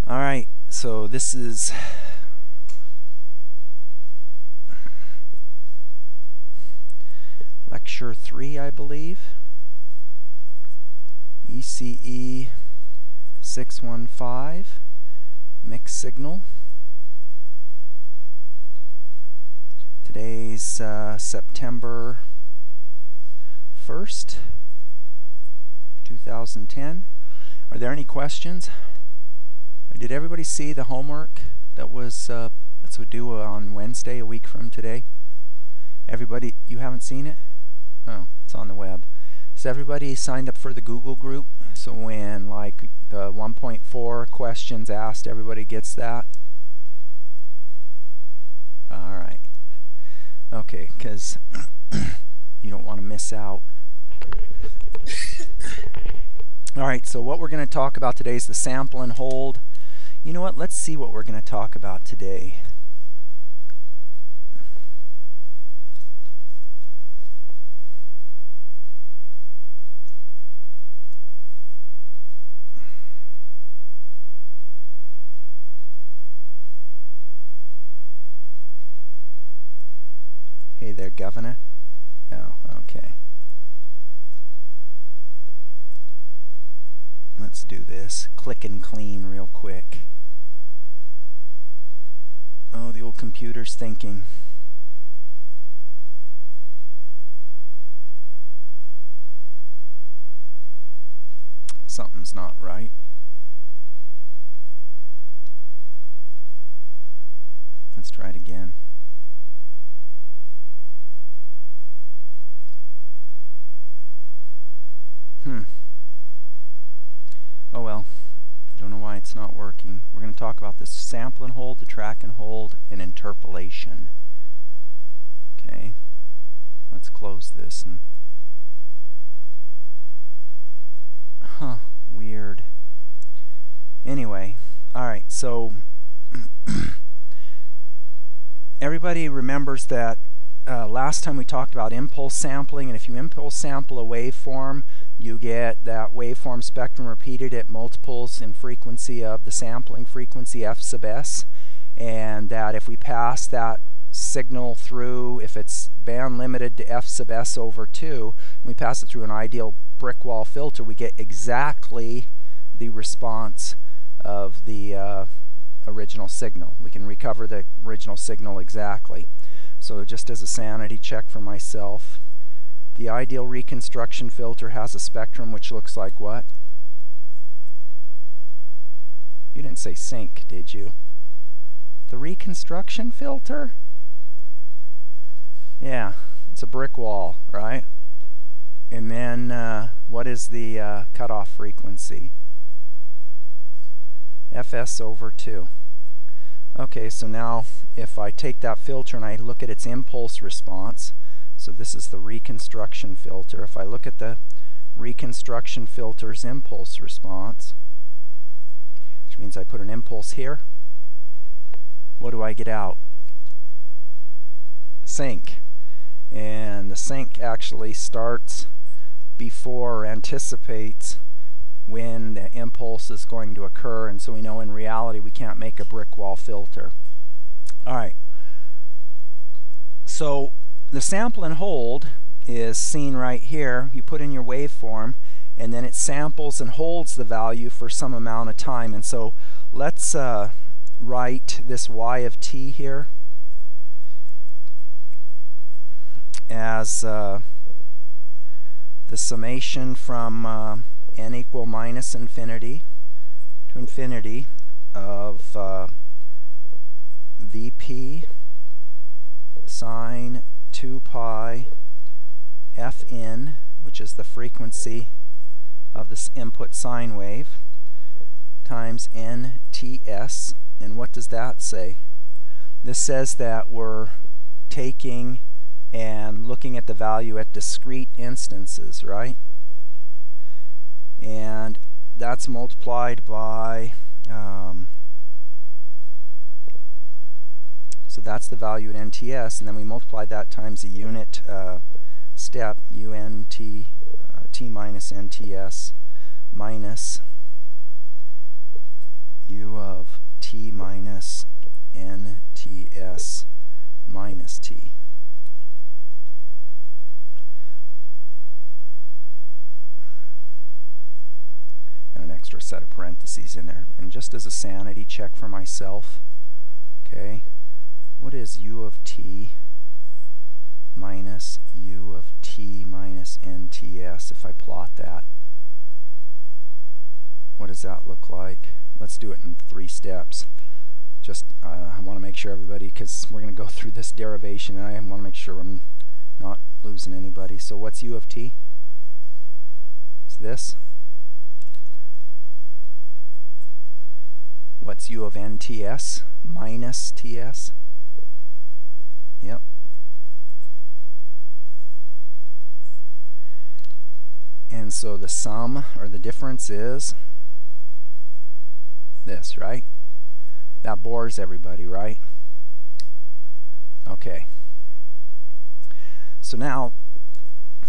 Alright, so this is lecture 3, I believe. ECE 615, mixed signal. Today's September 1st, 2010. Are there any questions? Did everybody see the homework that was that's due on Wednesday, a week from today? Everybody, you haven't seen it? Oh, it's on the web. So everybody signed up for the Google group, so when like the 1.4 questions asked, everybody gets that? Alright. Okay, because you don't want to miss out. Alright, so what we're going to talk about today is the sample and hold. You know what, let's see what we're going to talk about today. Hey there, Governor. Oh, okay. Let's do this. Click and clean real quick. Oh, the old computer's thinking. Something's not right. Let's try it again. Oh well, don't know why it's not working. We're going to talk about this sample and hold, the track and hold, and interpolation. Okay, let's close this. And weird. Anyway, alright, so everybody remembers that last time we talked about impulse sampling, and if you impulse sample a waveform, you get that waveform spectrum repeated at multiples in frequency of the sampling frequency f sub s, and that if we pass that signal through, if it's band limited to f sub s over 2, and we pass it through an ideal brick wall filter, we get exactly the response of the original signal. We can recover the original signal exactly. So just as a sanity check for myself, the ideal reconstruction filter has a spectrum which looks like what? You didn't say sync, did you? The reconstruction filter? Yeah, it's a brick wall, right? And then what is the cutoff frequency? Fs over 2. Okay, so now if I take that filter and I look at its impulse response, so this is the reconstruction filter. If I look at the reconstruction filter's impulse response, which means I put an impulse here, what do I get out? Sync. And the sync actually starts before or anticipates when the impulse is going to occur, and so we know in reality we can't make a brick wall filter. Alright, so the sample and hold is seen right here. You put in your waveform and then it samples and holds the value for some amount of time, and so let's write this y of t here as the summation from n equal minus infinity to infinity of Vp sine 2 pi Fn, which is the frequency of this input sine wave, times nts. And what does that say? This says that we're taking and looking at the value at discrete instances, right? And that's multiplied by so that's the value at NTS, and then we multiply that times the unit step, UNT T minus NTS minus U of T minus NTS minus T. Got an extra set of parentheses in there. And just as a sanity check for myself, okay, what is U of T minus U of T minus NTS if I plot that? What does that look like? Let's do it in 3 steps. Just I want to make sure everybody, because we're going to go through this derivation, and I want to make sure I'm not losing anybody. So what's U of T? It's this. What's U of NTS minus TS? Yep. And so the sum, or the difference, is this, right? That bores everybody, right? Okay. So now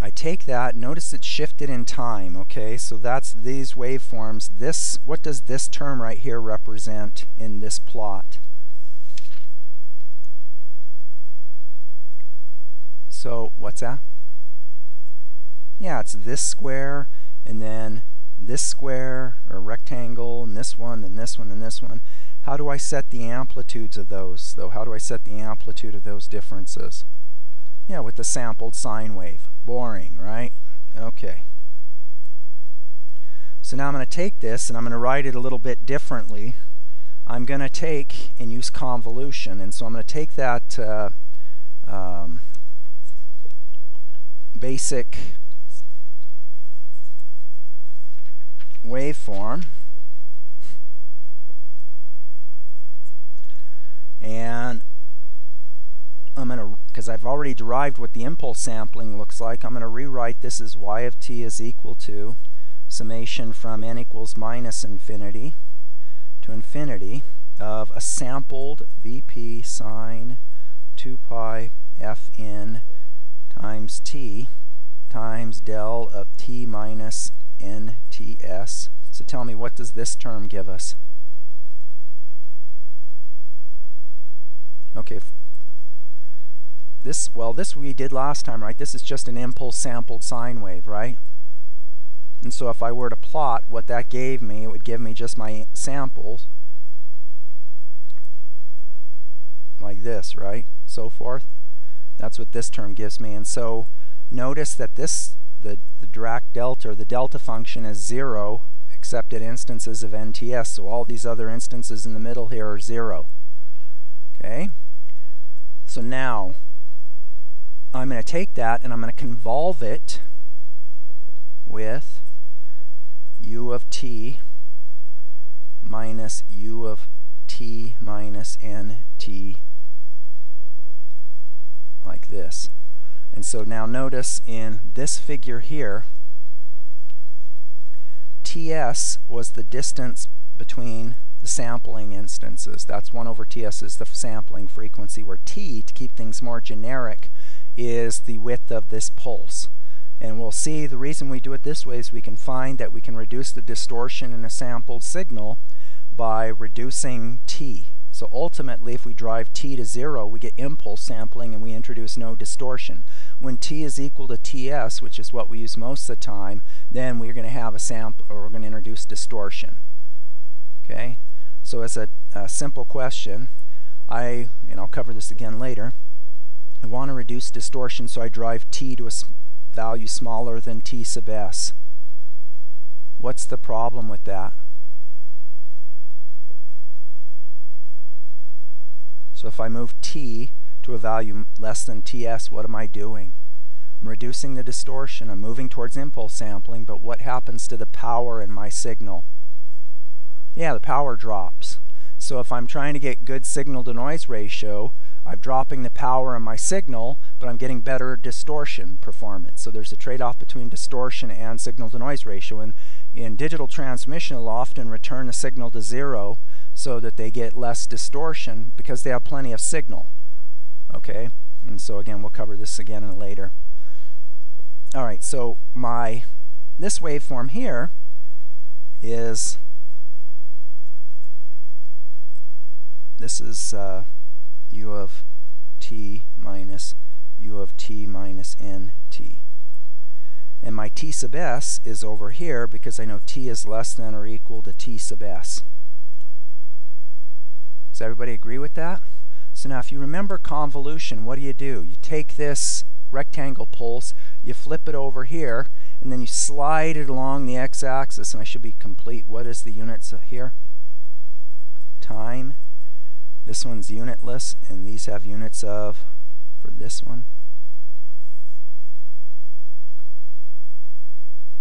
I take that, notice it's shifted in time, okay? So that's these waveforms. This, what does this term right here represent in this plot? So what's that? Yeah, it's this square, and then this square, or rectangle, and this one, and this one, and this one. How do I set the amplitudes of those, though? How do I set the amplitude of those differences? Yeah, with the sampled sine wave. Boring, right? Okay. So now I'm going to take this, and I'm going to write it a little bit differently. I'm going to take and use convolution, and so I'm going to take that basic waveform, and I'm going to, because I've already derived what the impulse sampling looks like, I'm going to rewrite this as y of t is equal to summation from n equals minus infinity to infinity of a sampled Vp sine 2 pi Fn times t times del of t minus NTS. So tell me, what does this term give us? Okay, this we did last time, right? This is just an impulse sampled sine wave, right? And so if I were to plot what that gave me, it would give me just my samples like this, right? So forth. That's what this term gives me. And so notice that this, the Dirac delta, or the delta function, is 0 except at instances of NTS. So all these other instances in the middle here are 0. Okay? So now I'm going to take that and I'm going to convolve it with U of t minus U of t minus NT, like this. And so now notice in this figure here, TS was the distance between the sampling instances. That's 1 over TS is the sampling frequency, where T, to keep things more generic, is the width of this pulse. And we'll see the reason we do it this way is we can find that we can reduce the distortion in a sampled signal by reducing T. So ultimately, if we drive T to 0, we get impulse sampling and we introduce no distortion. When T is equal to TS, which is what we use most of the time, then we're going to have a sample, or we're going to introduce distortion. Okay? So as a simple question, and I'll cover this again later, I want to reduce distortion, so I drive T to a value smaller than T sub S. What's the problem with that? So if I move T to a value less than TS, what am I doing? I'm reducing the distortion. I'm moving towards impulse sampling, but what happens to the power in my signal? Yeah, the power drops. So if I'm trying to get good signal to noise ratio, I'm dropping the power in my signal, but I'm getting better distortion performance. So there's a trade-off between distortion and signal to noise ratio. And in digital transmission, they'll often return the signal to 0 so that they get less distortion because they have plenty of signal. Okay, and so again, we'll cover this again later. All right, so this waveform here is this is u of t minus u of t minus nt. And my t sub s is over here because I know t is less than or equal to t sub s. Does everybody agree with that? So now if you remember convolution, what do? You take this rectangle pulse, you flip it over here, and then you slide it along the x-axis, and I should be complete. What is the units here? Time. This one's unitless, and these have units of, for this one,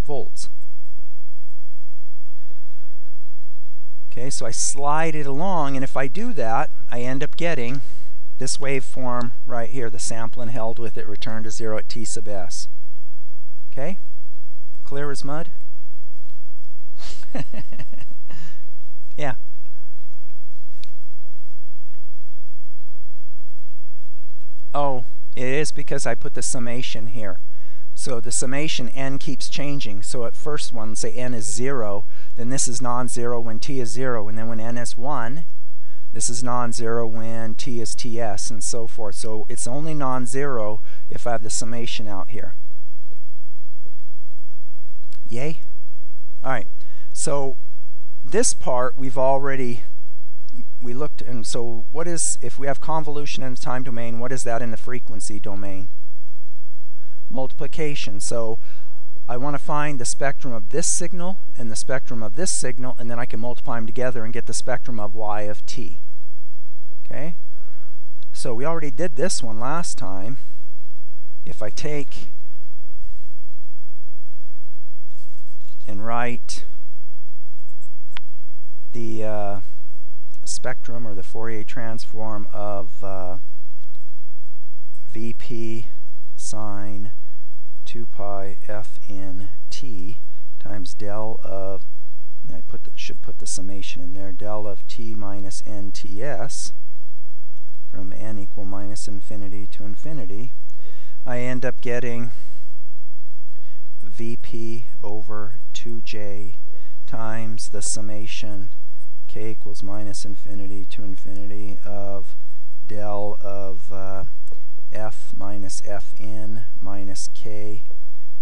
volts. Okay, so I slide it along, and if I do that, I end up getting this waveform right here, the sampling held with it returned to 0 at t sub s. Okay? Clear as mud? Yeah. Oh, it is because I put the summation here. So the summation n keeps changing. So at first one, say n is 0, then this is non-zero when t is 0, and then when n is 1, this is non-zero when t is ts, and so forth. So it's only non-zero if I have the summation out here. Yay? Alright, so this part we looked, and so what is, if we have convolution in the time domain, what is that in the frequency domain? Multiplication. So I want to find the spectrum of this signal and the spectrum of this signal, and then I can multiply them together and get the spectrum of y of t. Okay? So we already did this one last time. If I take and write the spectrum or the Fourier transform of Vp sine 2 pi f in t times del of, and I should put the summation in there, del of t minus nts from n equal minus infinity to infinity, I end up getting Vp over 2j times the summation k equals minus infinity to infinity of del of f minus fn minus k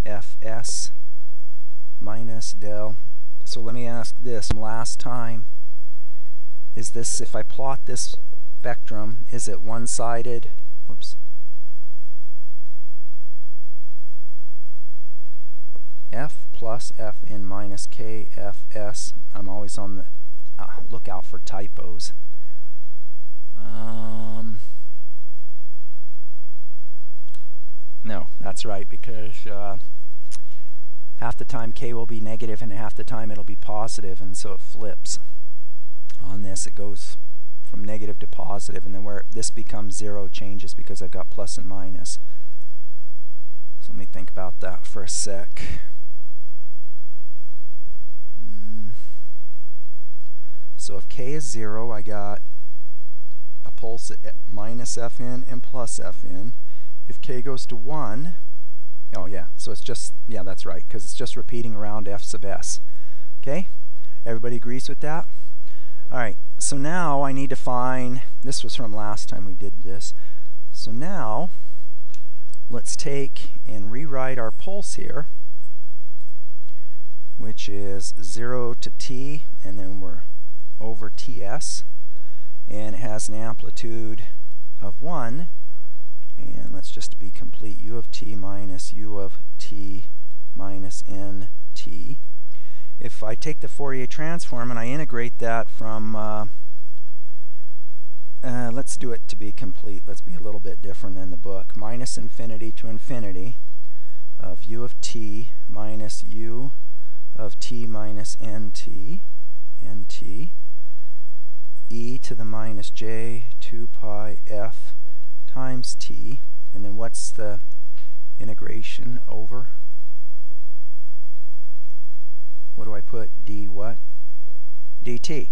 fs minus del. So let me ask this. Last time, is this, if I plot this spectrum, is it one-sided? Whoops. F plus fn minus k fs. I'm always on the lookout for typos. No, that's right, because half the time k will be negative and half the time it'll be positive, and so it flips. On this, it goes from negative to positive, and then where this becomes 0 changes because I've got plus and minus. So let me think about that for a sec. So if k is 0, I got a pulse at minus fn and plus fn. If k goes to 1, oh yeah, so it's just, yeah, that's right, because it's just repeating around f sub s. Okay? Everybody agrees with that? Alright, so now I need to find, this was from last time we did this, so now let's take and rewrite our pulse here, which is 0 to t, and then we're over ts, and it has an amplitude of 1, and let's just be complete, u of t minus u of t minus nt. If I take the Fourier transform and I integrate that from, let's do it to be complete, let's be a little bit different than the book, minus infinity to infinity of u of t minus u of t minus nt, e to the minus j 2 pi f times t, and then what's the integration over? What do I put? D what? dt.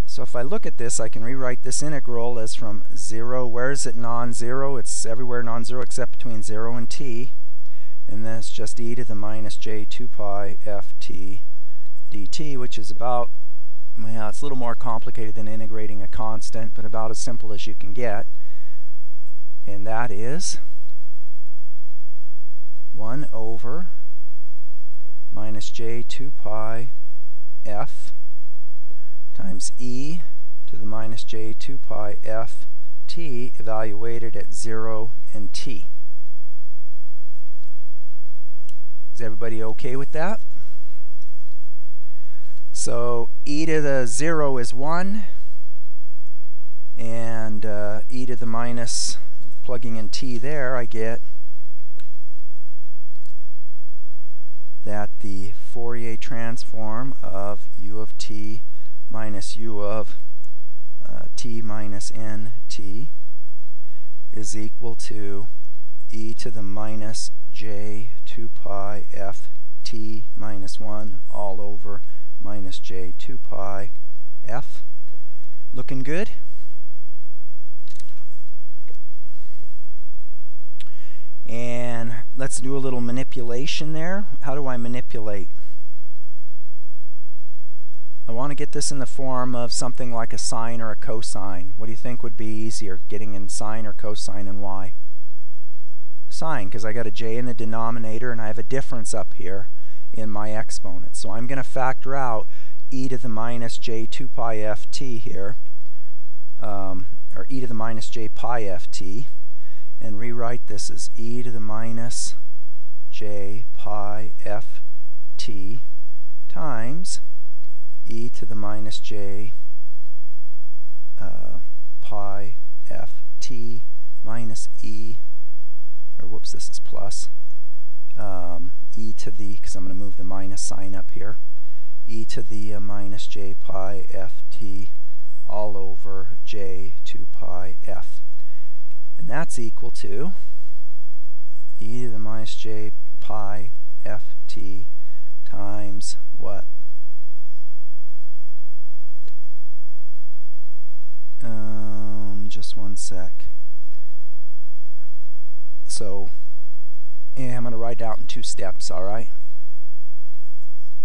So if I look at this, I can rewrite this integral as from 0, where is it non-zero? It's everywhere non-zero except between 0 and t, and then it's just e to the minus j 2 pi ft dt, which is about well, it's a little more complicated than integrating a constant, but about as simple as you can get. And that is 1 over minus j 2 pi f times e to the minus j 2 pi f t evaluated at 0 and t. Is everybody okay with that? So e to the 0 is 1, and e to the minus, plugging in t there, I get that the Fourier transform of u of t minus u of t minus nt is equal to e to the minus j 2 pi f t minus 1 all over minus j 2 pi f. Looking good? And let's do a little manipulation there. How do I manipulate? I want to get this in the form of something like a sine or a cosine. What do you think would be easier, getting in sine or cosine and why? Sine, because I got a j in the denominator and I have a difference up here in my exponent. So I'm going to factor out e to the minus j 2 pi ft here, or e to the minus j pi ft, and rewrite this as e to the minus j pi ft times e to the minus j pi ft minus e, or whoops, this is plus, e to the, because I'm going to move the minus sign up here, e to the minus j pi ft all over j 2 pi f. And that's equal to e to the minus j pi ft times what? Just one sec. So, yeah, I'm going to write it out in 2 steps, alright?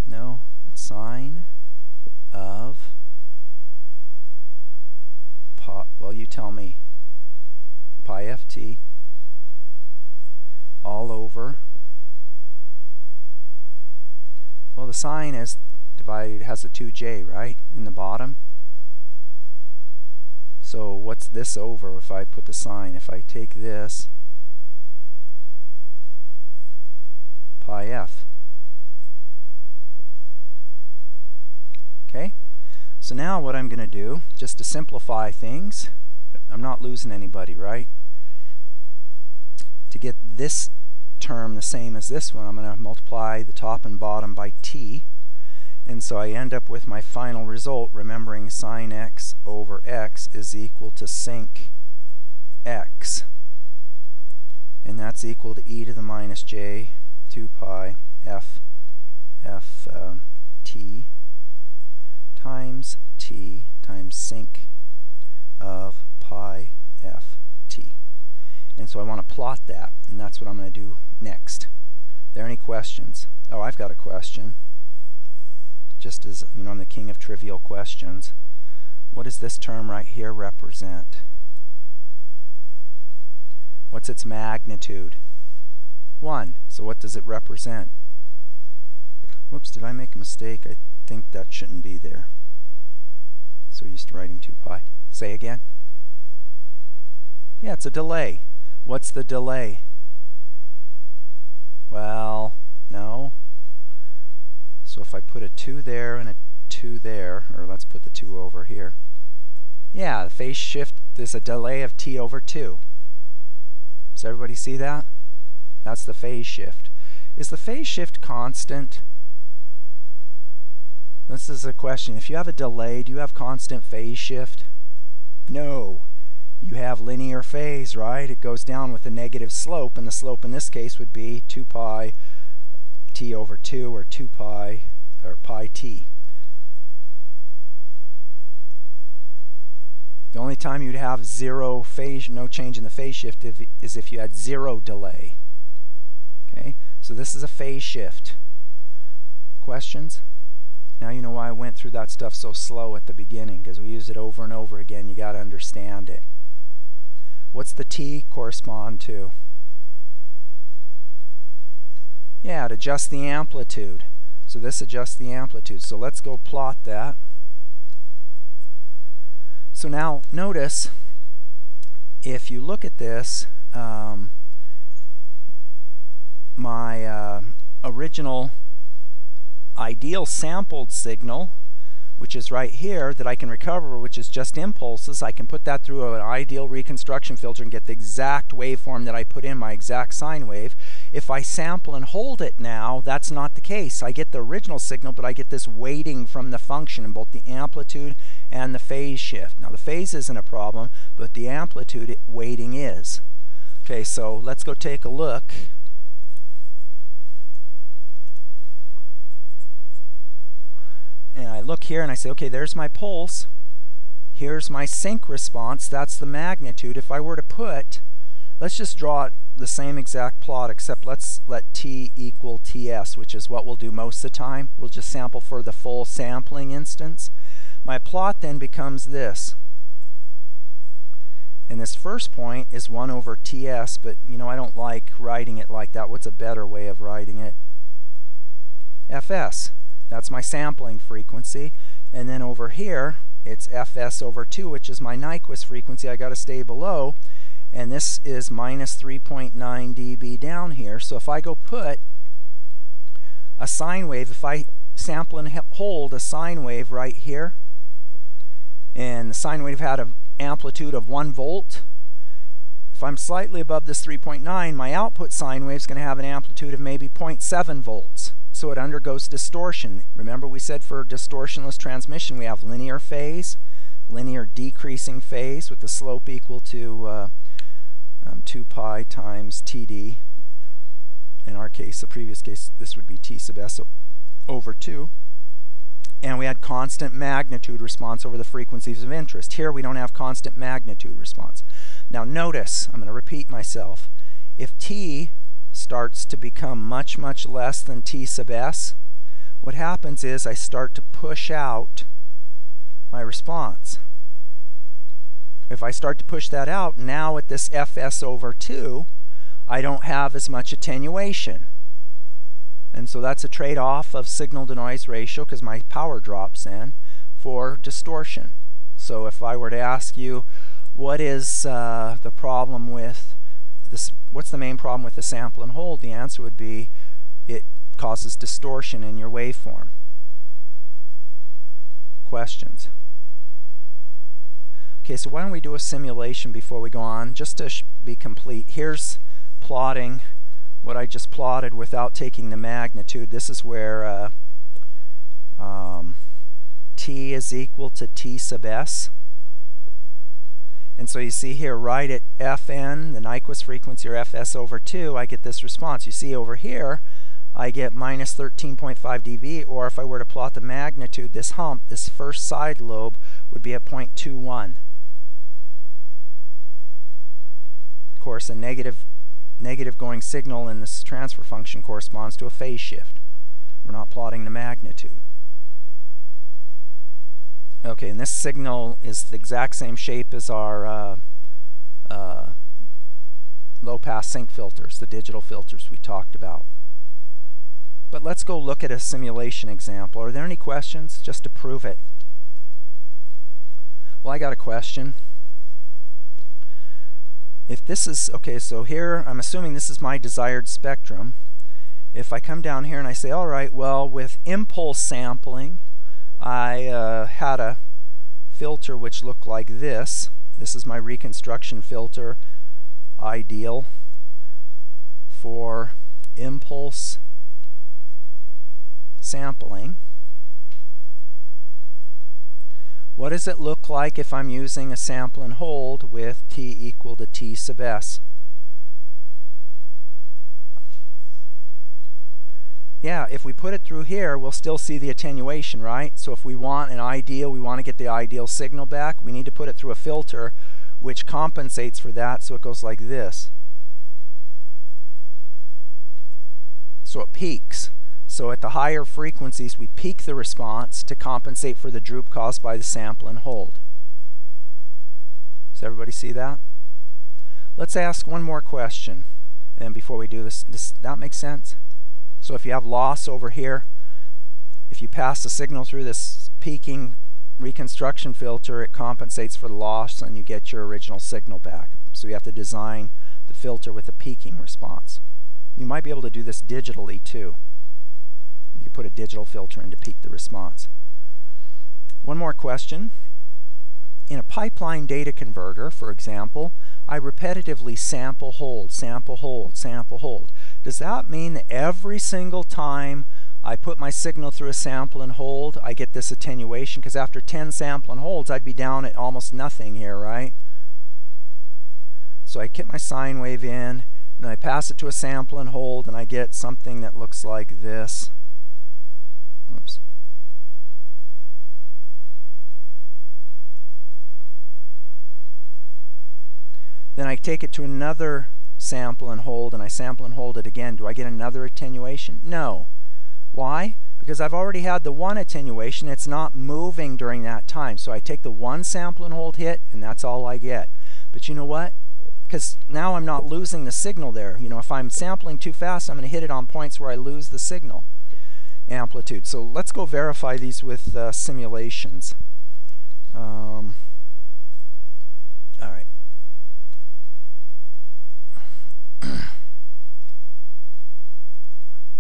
No, it's sine of pi, well, you tell me, pi ft all over, well, the sine is divided, has a 2j, right, in the bottom. So what's this over if I put the sine? If I take this, pi f. Okay, so now what I'm going to do, just to simplify things, I'm not losing anybody, right? To get this term the same as this one, I'm going to multiply the top and bottom by t, and so I end up with my final result, remembering sine x over x is equal to sinc x, and that's equal to e to the minus j 2 pi f t times t times sinc of pi f t. And so I want to plot that, and that's what I'm going to do next. Are there any questions? Oh, I've got a question. Just as, you know, I'm the king of trivial questions. What does this term right here represent? What's its magnitude? 1. So what does it represent? Whoops, did I make a mistake? I think that shouldn't be there. So used to writing 2 pi. Say again? Yeah, it's a delay. What's the delay? Well, no. So if I put a 2 there and a 2 there, or let's put the 2 over here. Yeah, the phase shift is a delay of t over 2. Does everybody see that? That's the phase shift. Is the phase shift constant? This is a question. If you have a delay, do you have constant phase shift? No. You have linear phase, right? It goes down with a negative slope, and the slope in this case would be 2 pi t over 2, or 2 pi, or pi t. The only time you'd have zero phase, no change in the phase shift, is if you had zero delay. Okay, so this is a phase shift. Questions? Now you know why I went through that stuff so slow at the beginning, because we use it over and over again. You got to understand it. What's the T correspond to? Yeah, it adjusts the amplitude. So this adjusts the amplitude. So let's go plot that. So now notice, if you look at this, my original ideal sampled signal, which is right here, that I can recover, which is just impulses, I can put that through an ideal reconstruction filter and get the exact waveform that I put in, my exact sine wave. If I sample and hold it now, that's not the case. I get the original signal, but I get this weighting from the function in both the amplitude and the phase shift. Now the phase isn't a problem, but the amplitude weighting is. Okay, so let's go take a look. And I look here and I say, okay, there's my pulse. Here's my sync response. That's the magnitude. If I were to put, let's just draw it the same exact plot, except let's let t equal ts, which is what we'll do most of the time. We'll just sample for the full sampling instance. My plot then becomes this. And this first point is 1 over ts, but you know, I don't like writing it like that. What's a better way of writing it? Fs. That's my sampling frequency. And then over here, it's Fs over 2, which is my Nyquist frequency. I got to stay below. And this is minus 3.9 dB down here. So if I go put a sine wave, if I sample and hold a sine wave right here, and the sine wave had an amplitude of 1 volt, if I'm slightly above this 3.9, my output sine wave is going to have an amplitude of maybe 0.7 volts. So it undergoes distortion. Remember we said for distortionless transmission we have linear phase, linear decreasing phase with the slope equal to 2 pi times Td. In our case, the previous case, this would be T sub s over 2. And we had constant magnitude response over the frequencies of interest. Here we don't have constant magnitude response. Now notice, I'm going to repeat myself. If T starts to become much, much less than T sub s, what happens is I start to push out my response. If I start to push that out, now at this Fs over 2, I don't have as much attenuation. And so that's a trade-off of signal-to-noise ratio, because my power drops in, for distortion. So if I were to ask you, what is the problem with this? What's the main problem with the sample and hold? The answer would be it causes distortion in your waveform. Questions? Okay, so why don't we do a simulation before we go on, just to be complete. Here's plotting what I just plotted without taking the magnitude. This is where T is equal to T sub s. And so you see here, right at Fn, the Nyquist frequency, or Fs over 2, I get this response. You see over here, I get minus 13.5 dB, or if I were to plot the magnitude, this hump, this first side lobe, would be at 0.21. Of course, a negative going signal in this transfer function corresponds to a phase shift. We're not plotting the magnitude. Okay, and this signal is the exact same shape as our low-pass sync filters, the digital filters we talked about. But let's go look at a simulation example. Are there any questions, just to prove it? Well, I got a question. If this is, okay, so here I'm assuming this is my desired spectrum. If I come down here and I say, all right, well, with impulse sampling, I had a filter which looked like this. This is my reconstruction filter, ideal for impulse sampling. What does it look like if I'm using a sample and hold with T equal to T sub s? Yeah, if we put it through here, we'll still see the attenuation, right? So if we want an ideal, we want to get the ideal signal back, we need to put it through a filter which compensates for that, so it goes like this. So it peaks. So at the higher frequencies, we peak the response to compensate for the droop caused by the sample and hold. Does everybody see that? Let's ask one more question. And before we do this, does that make sense? So if you have loss over here, if you pass the signal through this peaking reconstruction filter, it compensates for the loss and you get your original signal back. So you have to design the filter with a peaking response. You might be able to do this digitally too. You can put a digital filter in to peak the response. One more question. In a pipeline data converter, for example, I repetitively sample, hold, sample, hold, sample, hold. Does that mean that every single time I put my signal through a sample and hold, I get this attenuation? Because after 10 sample and holds, I'd be down at almost nothing here, right? So I get my sine wave in, and then I pass it to a sample and hold, and I get something that looks like this. Oops. Then I take it to another sample and hold, and I sample and hold it again. Do I get another attenuation? No. Why? Because I've already had the one attenuation. It's not moving during that time. So I take the one sample and hold hit, and that's all I get. But you know what? Because now I'm not losing the signal there. You know, if I'm sampling too fast, I'm going to hit it on points where I lose the signal amplitude. So let's go verify these with simulations. All right.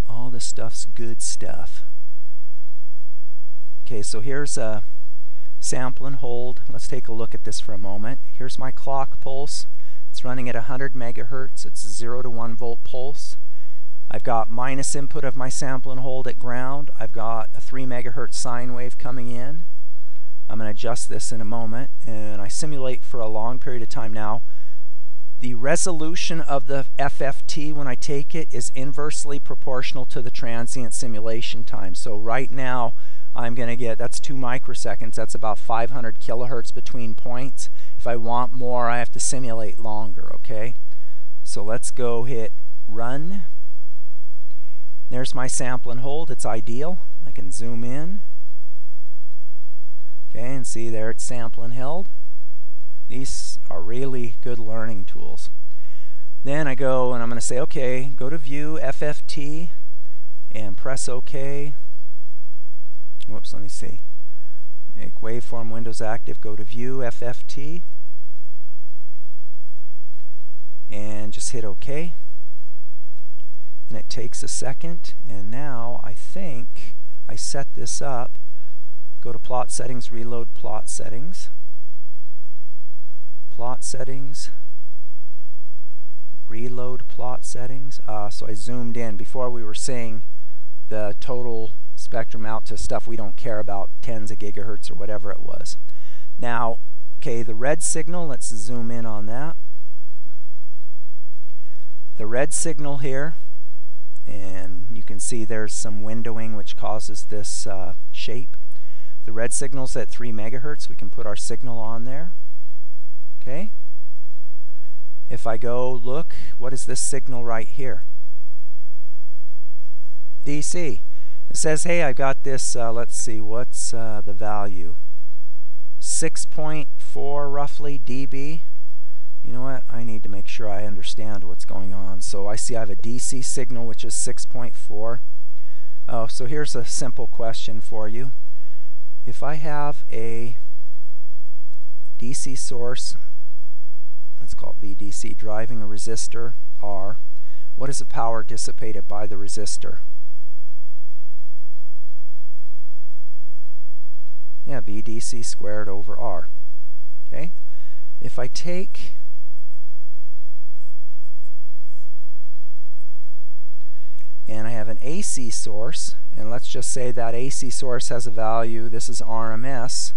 All this stuff's good stuff. Okay, so here's a sample and hold. Let's take a look at this for a moment. Here's my clock pulse. It's running at 100 megahertz. It's a 0 to 1 volt pulse. I've got minus input of my sample and hold at ground. I've got a 3 megahertz sine wave coming in. I'm going to adjust this in a moment, and I simulate for a long period of time now. The resolution of the FFT when I take it is inversely proportional to the transient simulation time. So right now I'm going to get, that's 2 microseconds, that's about 500 kilohertz between points. If I want more, I have to simulate longer, okay? So let's go hit run. There's my sample and hold, it's ideal. I can zoom in. Okay, and see there it's sample and held. These are really good learning tools. Then I go and I'm going to say, okay, go to View, FFT, and press OK. Whoops, let me see. Make waveform windows active, go to View, FFT, and just hit OK. And it takes a second, and now I think I set this up. Go to Plot Settings, Reload Plot Settings. Plot settings, reload plot settings. So I zoomed in. Before we were seeing the total spectrum out to stuff we don't care about, tens of gigahertz or whatever it was. Now, okay, the red signal, let's zoom in on that. The red signal here, and you can see there's some windowing which causes this shape. The red signal's at 3 megahertz. We can put our signal on there. Okay. If I go look, what is this signal right here? DC. It says, hey, I've got this, let's see, what's the value? 6.4 roughly dB. You know what? I need to make sure I understand what's going on. So I see I have a DC signal which is 6.4. Oh, so here's a simple question for you. If I have a DC source, let's call it VDC, driving a resistor R, what is the power dissipated by the resistor? Yeah, VDC squared over R. Okay? If I take and I have an AC source, and let's just say that AC source has a value, this is RMS,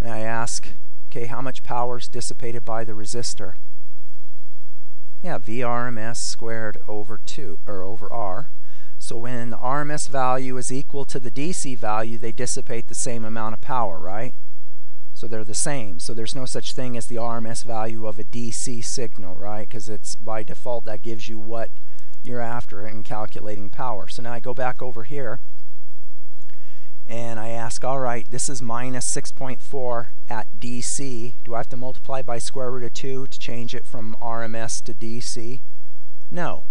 and I ask, okay, how much power is dissipated by the resistor? Yeah, VRMS squared over 2, or over R. So when the RMS value is equal to the DC value, they dissipate the same amount of power, right? So they're the same. So there's no such thing as the RMS value of a DC signal, right? Because it's by default that gives you what you're after in calculating power. So now I go back over here and I ask, all right, this is minus 6.4 at DC. Do I have to multiply by square root of 2 to change it from RMS to DC? No.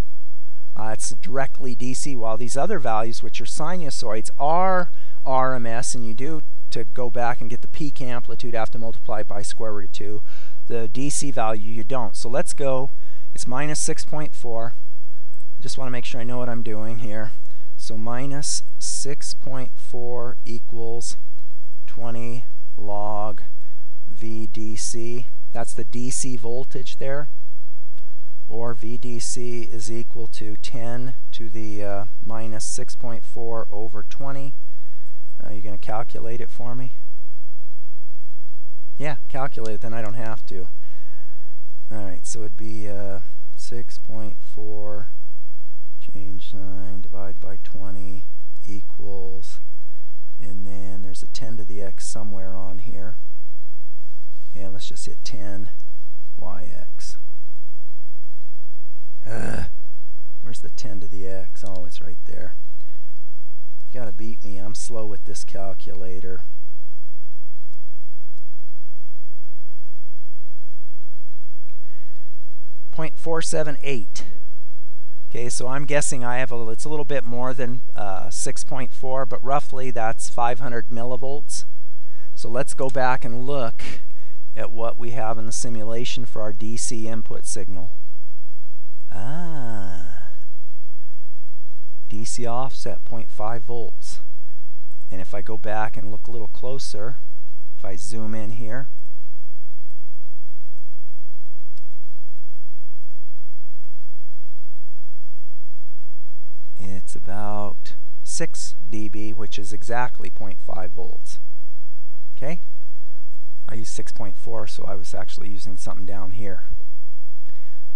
It's directly DC, while these other values, which are sinusoids, are RMS, and you do, to go back and get the peak amplitude, have to multiply by square root of 2. The DC value, you don't. So let's go. It's minus 6.4. I just want to make sure I know what I'm doing here. So minus 6.4 equals 20 log VDC. That's the DC voltage there. Or VDC is equal to 10 to the minus 6.4 over 20. You're going to calculate it for me? Yeah, calculate it, then I don't have to. Alright, so it'd be 6.4 change sign, divide by 20 equals, and then there's a 10 to the x somewhere on here. Yeah, let's just hit 10 yx. Where's the 10 to the x? Oh, it's right there. You gotta beat me. I'm slow with this calculator. .478. Okay, so I'm guessing I have it's a little bit more than 6.4, but roughly that's 500 millivolts. So let's go back and look at what we have in the simulation for our DC input signal. DC offset 0.5 volts. And if I go back and look a little closer, if I zoom in here, it's about 6 dB, which is exactly 0.5 volts. Okay? I used 6.4, so I was actually using something down here.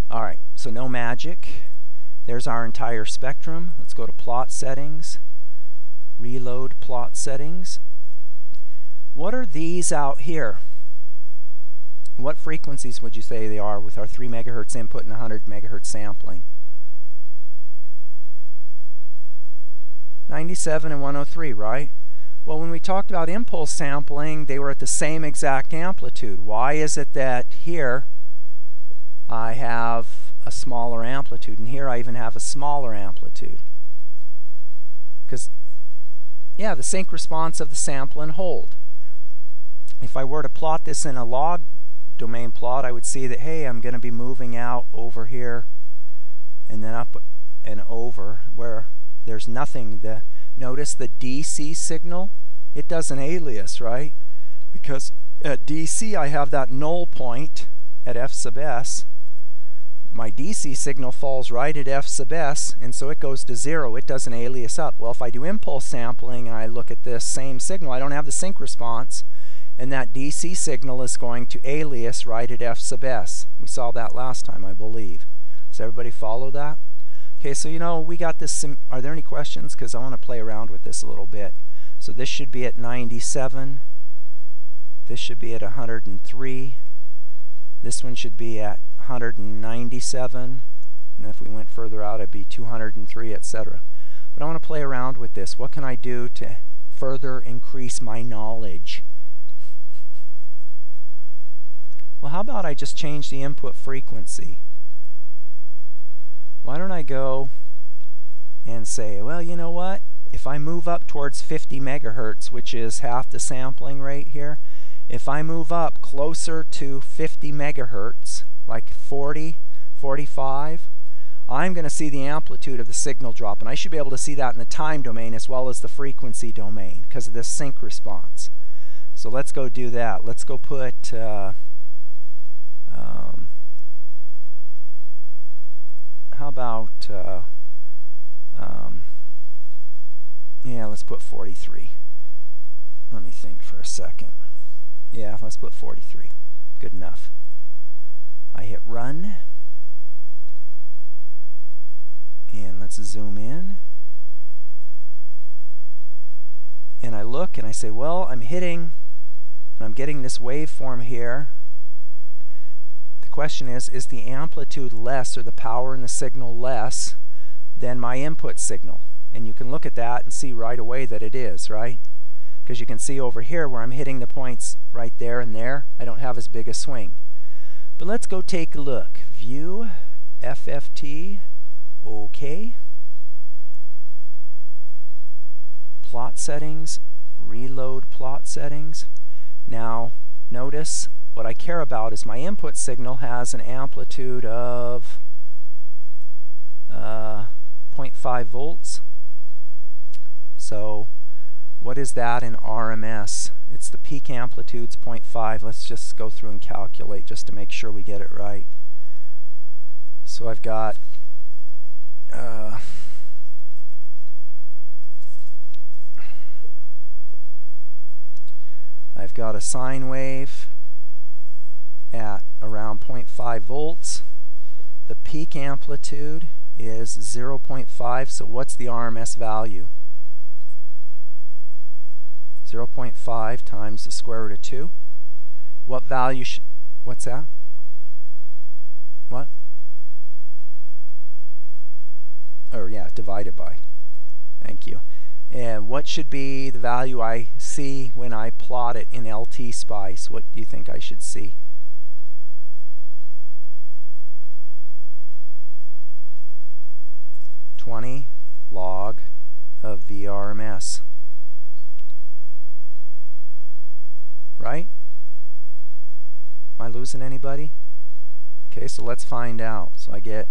Alright, so no magic. There's our entire spectrum. Let's go to plot settings. Reload plot settings. What are these out here? What frequencies would you say they are with our 3 megahertz input and 100 megahertz sampling? 97 and 103, right? Well, when we talked about impulse sampling, they were at the same exact amplitude. Why is it that here I have a smaller amplitude, and here I even have a smaller amplitude? Because, yeah, the sync response of the sample and hold. If I were to plot this in a log domain plot, I would see that, hey, I'm going to be moving out over here and then up and over where there's nothing. Notice the DC signal, it doesn't alias, right? Because at DC I have that null point at F sub S. My DC signal falls right at F sub S, and so it goes to 0. It doesn't alias up. Well, if I do impulse sampling and I look at this same signal, I don't have the sync response, and that DC signal is going to alias right at F sub S. We saw that last time, I believe. Does everybody follow that? Okay, so you know, we got this. Are there any questions? Because I want to play around with this a little bit. So this should be at 97. This should be at 103. This one should be at 197. And if we went further out, it'd be 203, etc. But I want to play around with this. What can I do to further increase my knowledge? Well, how about I just change the input frequency? Why don't I go and say, well, you know what? If I move up towards 50 megahertz, which is half the sampling rate here, if I move up closer to 50 megahertz, like 40, 45, I'm going to see the amplitude of the signal drop, and I should be able to see that in the time domain as well as the frequency domain because of this sync response. So let's go do that. Let's go put how about yeah, let's put 43. Let me think for a second. Yeah, let's put 43. Good enough. I hit run, and let's zoom in, and I look and I say, well, I'm getting this waveform here. The question is the amplitude less or the power in the signal less than my input signal. And you can look at that and see right away that it is, right? Because you can see over here where I'm hitting the points right there and there, I don't have as big a swing. But let's go take a look. View, FFT, OK. Plot settings, reload plot settings. Now notice what I care about is my input signal has an amplitude of 0.5 volts. So what is that in RMS? It's the peak amplitude's 0.5. Let's just go through and calculate just to make sure we get it right. So I've got a sine wave at around 0.5 volts. The peak amplitude is 0.5, so what's the RMS value? 0.5 times the square root of 2. What value what's that? What? Or yeah, divided by. Thank you. And what should be the value I see when I plot it in LT Spice? What do you think I should see? log of VRMS. Right? Am I losing anybody? Okay, so let's find out. So I get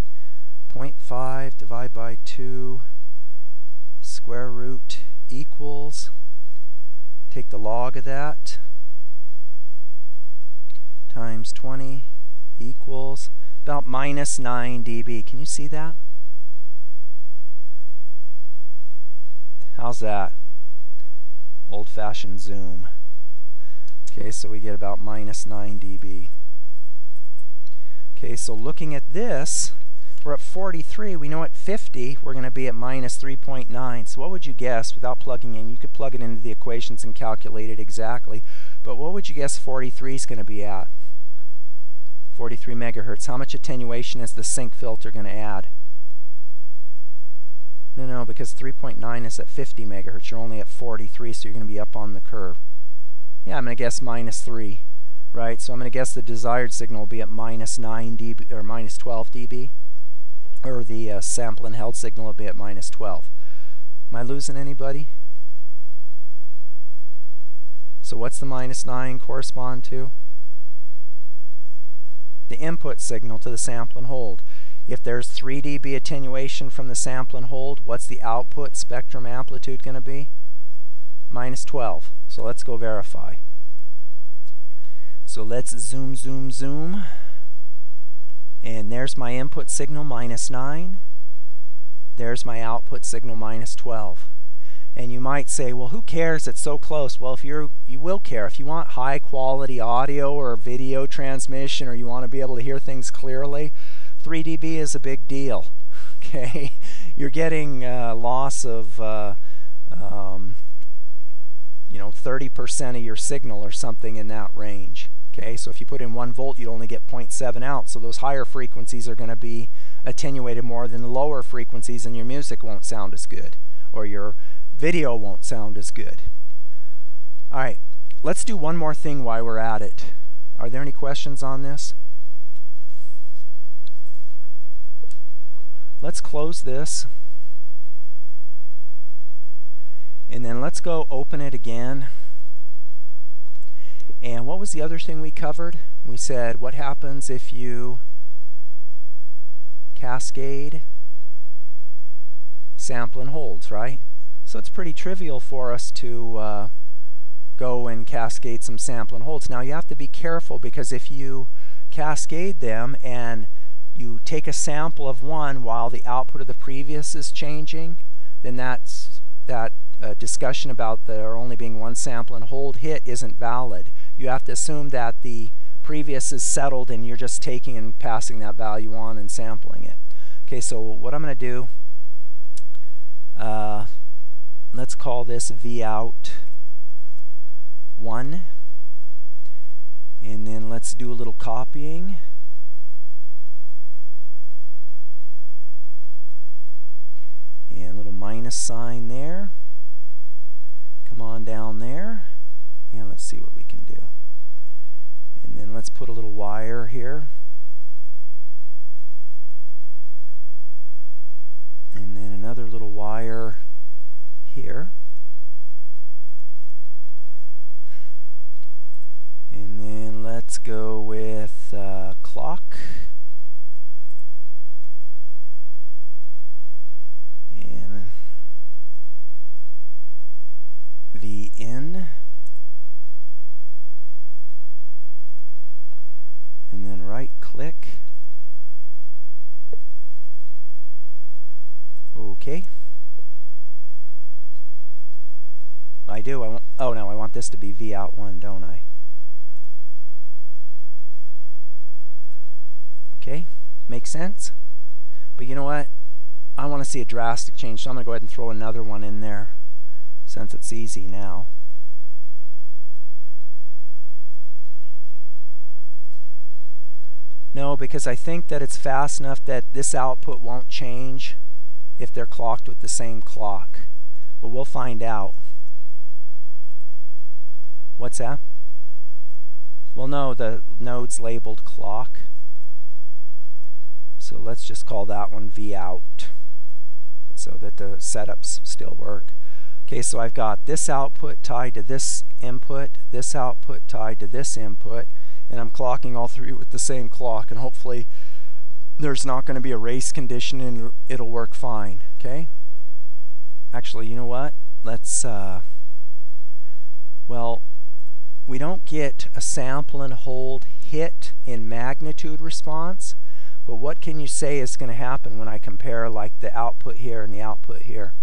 0.5 divided by 2 square root equals, take the log of that, times 20 equals about minus 9 dB. Can you see that? How's that? Old-fashioned zoom. Okay, so we get about minus 9 dB. Okay, so looking at this, we're at 43. We know at 50 we're going to be at minus 3.9. So what would you guess without plugging in? You could plug it into the equations and calculate it exactly. But what would you guess 43 is going to be at? 43 megahertz. How much attenuation is the sync filter going to add? No, because 3.9 is at 50 megahertz. You're only at 43, so you're going to be up on the curve. Yeah, I'm going to guess minus 3, right? So I'm going to guess the desired signal will be at minus 9 dB or minus 12 dB, or the sample and held signal will be at minus 12. Am I losing anybody? So what's the minus 9 correspond to? The input signal to the sample and hold. If there's 3 dB attenuation from the sample and hold, what's the output spectrum amplitude going to be? Minus 12. So let's go verify. So let's zoom, zoom, zoom. And there's my input signal, minus 9. There's my output signal, minus 12. And you might say, well, who cares? It's so close. Well, you will care. If you want high quality audio or video transmission, or you want to be able to hear things clearly, 3 dB is a big deal. Okay, you're getting loss of 30% of your signal or something in that range. Okay, so if you put in 1 volt, you'd only get 0.7 out. So those higher frequencies are going to be attenuated more than the lower frequencies, and your music won't sound as good, or your video won't sound as good. All right, let's do one more thing while we're at it. Are there any questions on this? Let's close this, and then let's go open it again. And what was the other thing we covered? We said, what happens if you cascade sample and holds, right? So it's pretty trivial for us to go and cascade some sample and holds. Now you have to be careful, because if you cascade them and you take a sample of one while the output of the previous is changing, then that discussion about there only being one sample and hold hit isn't valid. You have to assume that the previous is settled and you're just taking and passing that value on and sampling it. Okay, so what I'm going to do, let's call this Vout 1, and then let's do a little copying. minus sign there. Come on down there, and let's see what we can do. And then let's put a little wire here. And then another little wire here. And then let's go with clock. And V in. And then right click. Okay. I do. I want. Oh no, I want this to be V out 1, don't I? Okay, makes sense. But you know what? I want to see a drastic change, so I'm going to go ahead and throw another one in there since it's easy now. No, because I think that it's fast enough that this output won't change if they're clocked with the same clock. But we'll find out. What's that? Well, no, the node's labeled clock. So let's just call that one V out so that the setups still work. Okay, so I've got this output tied to this input, this output tied to this input, and I'm clocking all three with the same clock, and hopefully there's not going to be a race condition and it'll work fine. Okay? Actually, you know what? Let's, well, we don't get a sample and hold hit in magnitude response, but what can you say is going to happen when I compare like the output here and the output here?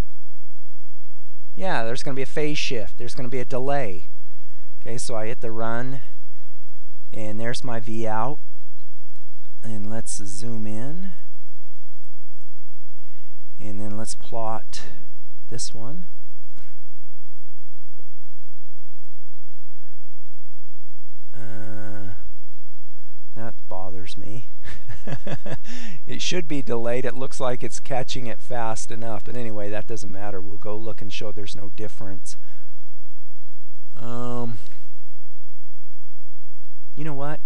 Yeah, there's going to be a phase shift. There's going to be a delay. Okay, so I hit the run, and there's my V out. And let's zoom in. And then let's plot this one. That bothers me. It should be delayed. It looks like it's catching it fast enough. But anyway, that doesn't matter. We'll go look and show there's no difference. You know what?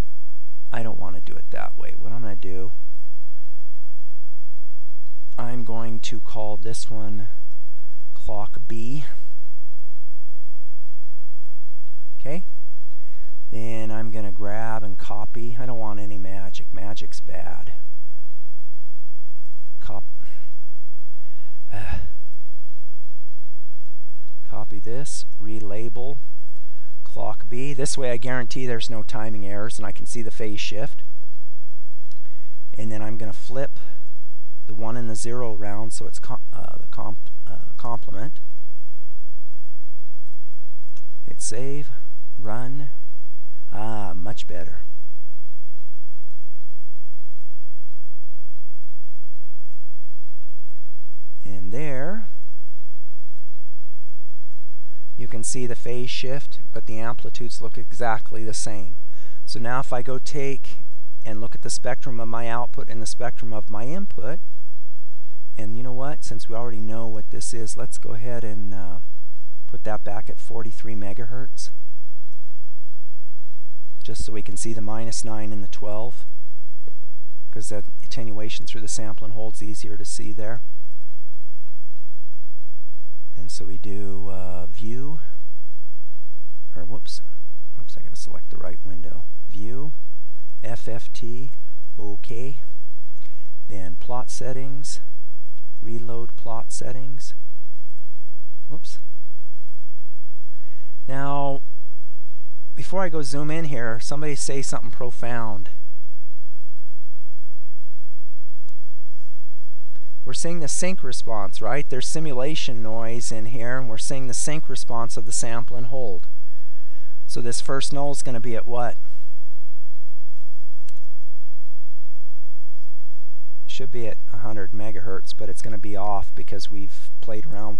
I don't want to do it that way. What I'm going to do, I'm going to call this one clock B. Okay? Then I'm going to grab and copy. I don't want any magic. Magic's bad. Copy this, relabel clock B. This way I guarantee there's no timing errors and I can see the phase shift. And then I'm going to flip the 1 and the 0 around so it's the complement. Hit save, run. Ah, much better. And there you can see the phase shift, but the amplitudes look exactly the same. So now if I go take and look at the spectrum of my output and the spectrum of my input, and you know what, since we already know what this is, let's go ahead and put that back at 43 megahertz, just so we can see the -9 and the 12, because that attenuation through the sample and hold's easier to see there. And so we do view, or whoops, I got to select the right window. View, FFT, OK. Then plot settings, reload plot settings. Whoops. Now, before I go zoom in here, somebody say something profound. We're seeing the sync response, right? There's simulation noise in here, and we're seeing the sync response of the sample and hold. So this first null is going to be at what? Should be at 100 megahertz, but it's going to be off because we've played around.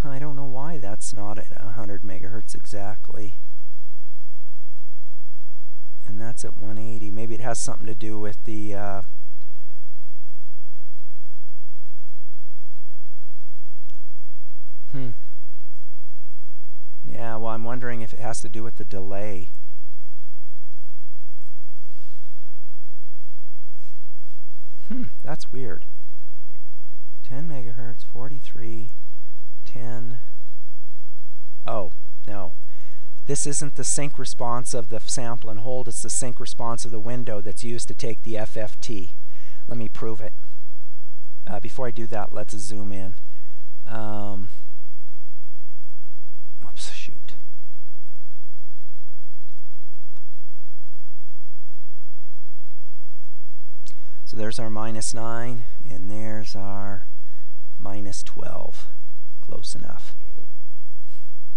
I don't know why that's not at 100 megahertz exactly. And that's at 180. Maybe it has something to do with the Yeah, well, I'm wondering if it has to do with the delay. That's weird. 10 megahertz, 43, 10. Oh, no. This isn't the sync response of the sample and hold, it's the sync response of the window that's used to take the FFT. Let me prove it. Before I do that, let's zoom in. Whoops, shoot. So there's our -9, and there's our -12. Close enough.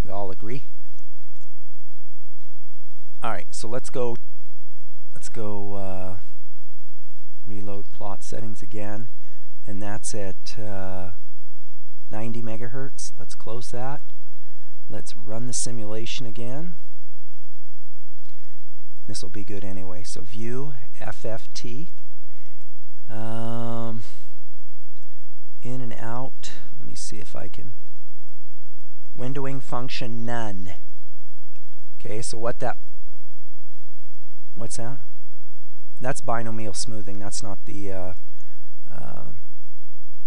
We all agree? Alright, so let's go reload plot settings again, and that's at 90 megahertz. Let's close that. Let's run the simulation again. This will be good anyway. So view FFT, in and out. Let me see if I can. Windowing function none. Okay, so what's that? That's binomial smoothing. That's not the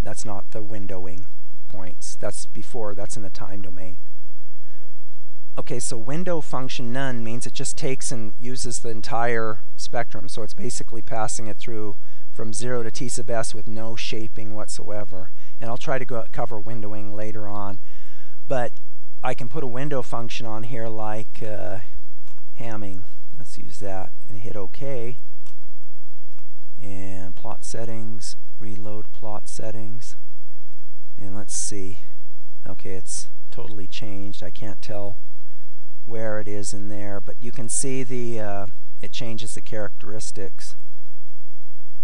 windowing points. That's before. That's in the time domain. Okay, so window function none means it just takes and uses the entire spectrum. So it's basically passing it through from 0 to T sub s with no shaping whatsoever. And I'll try to cover windowing later on. But I can put a window function on here like Hamming. Let's use that and hit OK. And plot settings, reload plot settings. And let's see. Okay, it's totally changed. I can't tell where it is in there, but you can see it changes the characteristics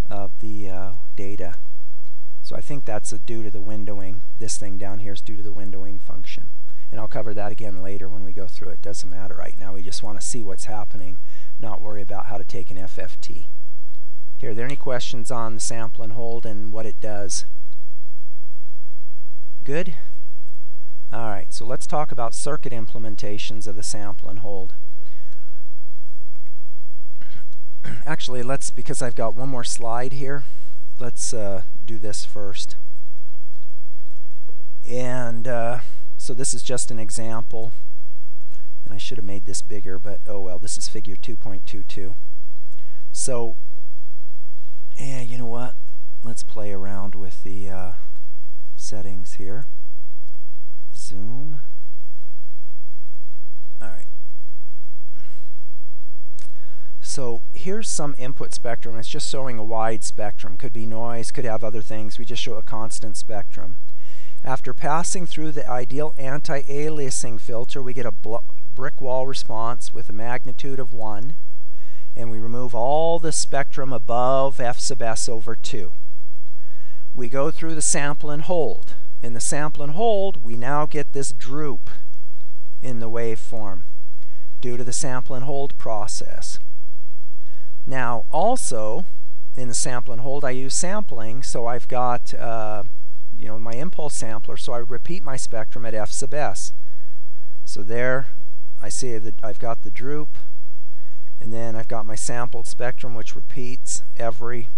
of the data. So I think that's due to the windowing. This thing down here is due to the windowing function. And I'll cover that again later when we go through it. Doesn't matter right now. We just want to see what's happening, not worry about how to take an FFT. Okay, are there any questions on the sample and hold and what it does? Good? Alright, so let's talk about circuit implementations of the sample and hold. Actually, because I've got one more slide here, let's do this first. And so this is just an example. And I should have made this bigger, but oh well, this is figure 2.22. So, yeah, you know what? Let's play around with the settings here. Zoom. Alright. So here's some input spectrum. It's just showing a wide spectrum. Could be noise, could have other things. We just show a constant spectrum. After passing through the ideal anti-aliasing filter, we get a brick wall response with a magnitude of 1. And we remove all the spectrum above f sub s over 2. We go through the sample and hold. In the sample and hold, we now get this droop in the waveform due to the sample and hold process. Now, also, in the sample and hold, I use sampling, so I've got my impulse sampler, so I repeat my spectrum at f sub s. So there, I see that I've got the droop, and then I've got my sampled spectrum, which repeats every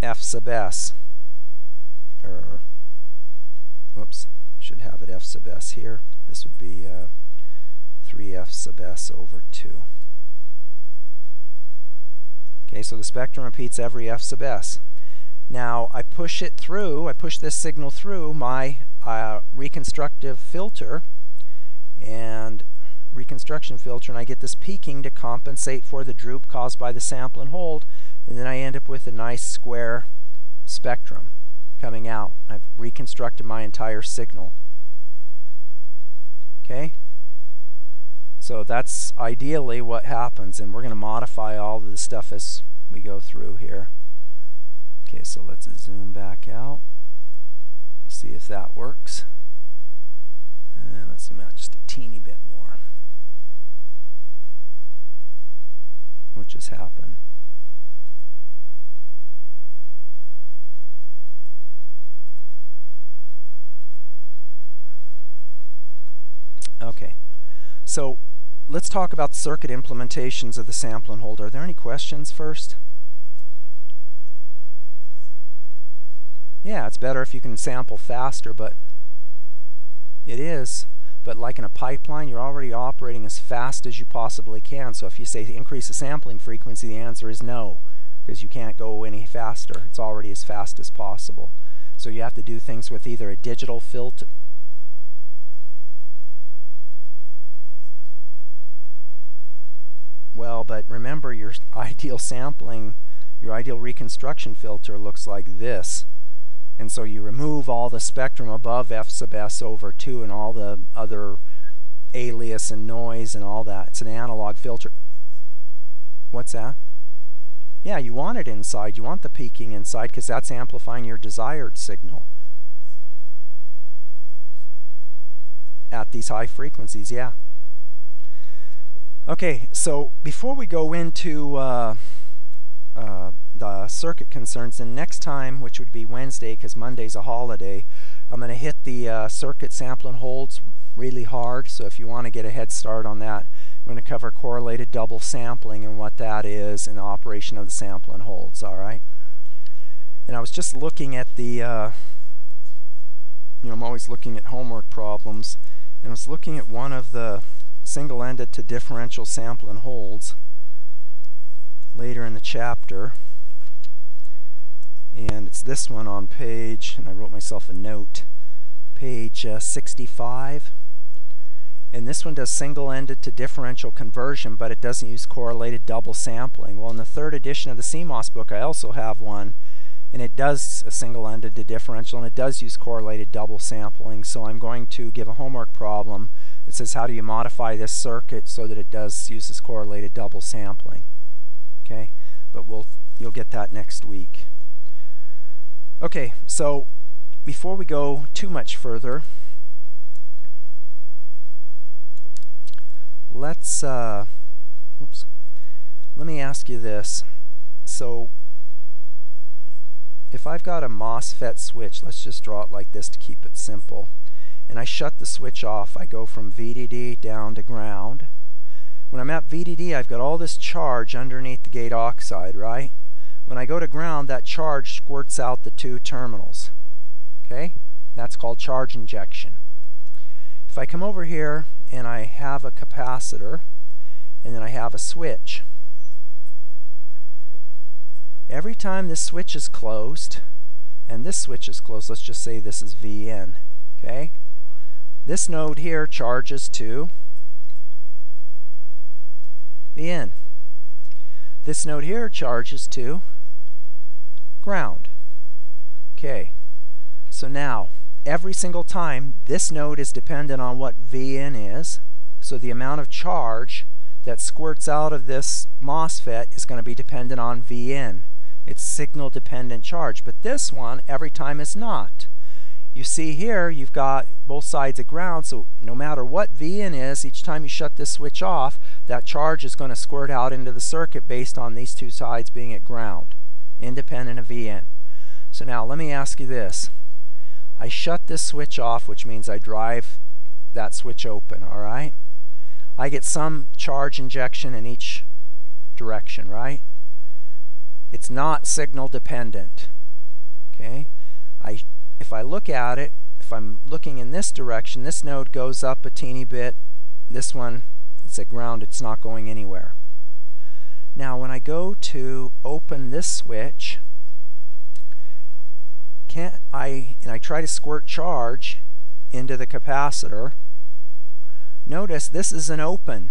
f sub s. Whoops, should have it f sub s here. This would be 3f sub s over 2. Okay, so the spectrum repeats every f sub s. Now I push this signal through my reconstructive filter and reconstruction filter, and I get this peaking to compensate for the droop caused by the sample and hold, and then I end up with a nice square spectrum coming out. I've reconstructed my entire signal. Okay? So that's ideally what happens, and we're going to modify all of the stuff as we go through here. Okay, so let's zoom back out, see if that works. And let's zoom out just a teeny bit more. What just happened? So let's talk about the circuit implementations of the sample and hold. Are there any questions first? Yeah, it's better if you can sample faster, but it is. But like in a pipeline, you're already operating as fast as you possibly can. So if you say increase the sampling frequency, the answer is no, because you can't go any faster. It's already as fast as possible. So you have to do things with either a digital filter. Well, but remember, your ideal sampling, your ideal reconstruction filter looks like this. And so you remove all the spectrum above f sub s over 2 and all the other alias and noise and all that. It's an analog filter. What's that? Yeah, you want it inside. You want the peaking inside because that's amplifying your desired signal at these high frequencies, yeah. Okay, so before we go into the circuit concerns, and next time, which would be Wednesday because Monday's a holiday, I'm going to hit the circuit sample and holds really hard. So if you want to get a head start on that, I'm going to cover correlated double sampling and what that is and the operation of the sample and holds. All right. And I was just looking at the, I'm always looking at homework problems, and I was looking at one of the single-ended to differential sample and holds later in the chapter, and it's this one on page, and I wrote myself a note, page 65, and this one does single-ended to differential conversion, but it doesn't use correlated double sampling. Well, in the 3rd edition of the CMOS book I also have one, and it does a single-ended to differential, and it does use correlated double sampling. So I'm going to give a homework problem that says how do you modify this circuit so that it uses correlated double sampling. Okay, but you'll get that next week. Okay, so before we go too much further, let me ask you this. So if I've got a MOSFET switch, let's just draw it like this to keep it simple, and I shut the switch off, I go from VDD down to ground. When I'm at VDD, I've got all this charge underneath the gate oxide, right? When I go to ground, that charge squirts out the 2 terminals. Okay? That's called charge injection. If I come over here and I have a capacitor, and then I have a switch, every time this switch is closed, and this switch is closed, let's just say this is VN, okay? This node here charges to VN. This node here charges to ground. Okay, so now every single time this node is dependent on what VN is, so the amount of charge that squirts out of this MOSFET is going to be dependent on VN. It's signal dependent charge, but this one every time is not. You see here you've got both sides of ground, so no matter what VN is, each time you shut this switch off, that charge is going to squirt out into the circuit based on these 2 sides being at ground, independent of VN. So now let me ask you this. I shut this switch off, which means I drive that switch open, alright? I get some charge injection in each direction, right? It's not signal dependent. Okay? If I look at it, if I'm looking in this direction, this node goes up a teeny bit. This one, it's at ground, it's not going anywhere. Now when I go to open this switch, and I try to squirt charge into the capacitor, notice this is an open.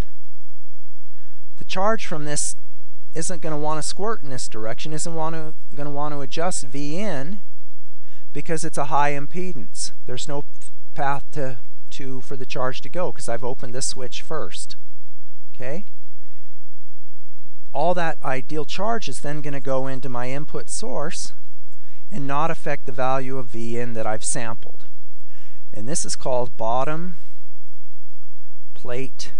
The charge from this isn't going to want to squirt in this direction, isn't going to want to adjust VN because it's a high impedance. There's no path for the charge to go because I've opened this switch first. Okay? All that ideal charge is then going to go into my input source and not affect the value of VN that I've sampled. And this is called bottom plate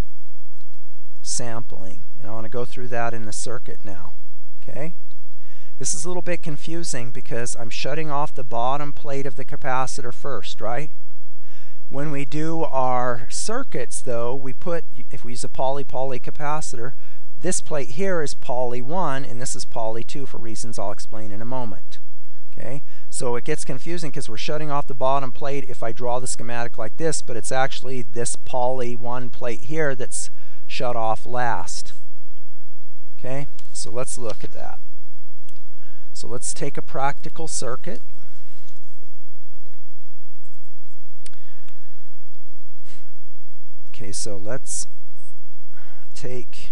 sampling. And I want to go through that in the circuit now. Okay? This is a little bit confusing because I'm shutting off the bottom plate of the capacitor first, right? When we do our circuits, though, we put, if we use a poly-poly capacitor, this plate here is poly 1 and this is poly 2 for reasons I'll explain in a moment. Okay, so it gets confusing because we're shutting off the bottom plate if I draw the schematic like this, but it's actually this poly 1 plate here that's shut off last. Okay, so let's look at that. So let's take a practical circuit. Okay, so let's take,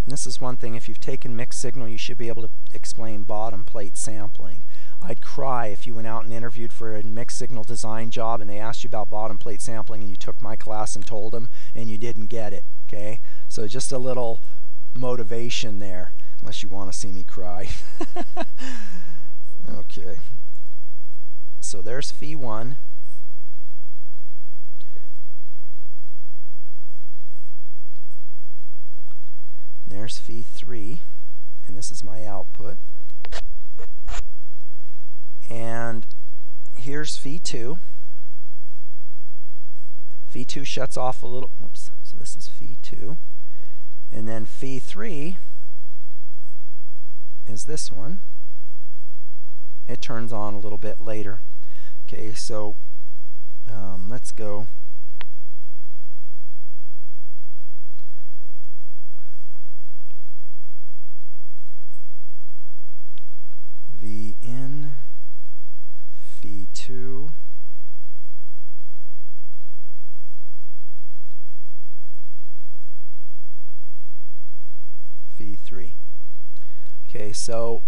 and this is one thing, if you've taken mixed signal, you should be able to explain bottom plate sampling. I'd cry if you went out and interviewed for a mixed signal design job and they asked you about bottom plate sampling and you took my class and told them and you didn't get it. Okay, so just a little motivation there, unless you want to see me cry. Okay, so there's phi 1. There's phi 3, and this is my output. And here's phi 2. Phi 2 shuts off a little, oops, so this is phi 2. And then phi 3 is this one. It turns on a little bit later. Okay, so let's go. V in, phi 2, phi 3. Okay, so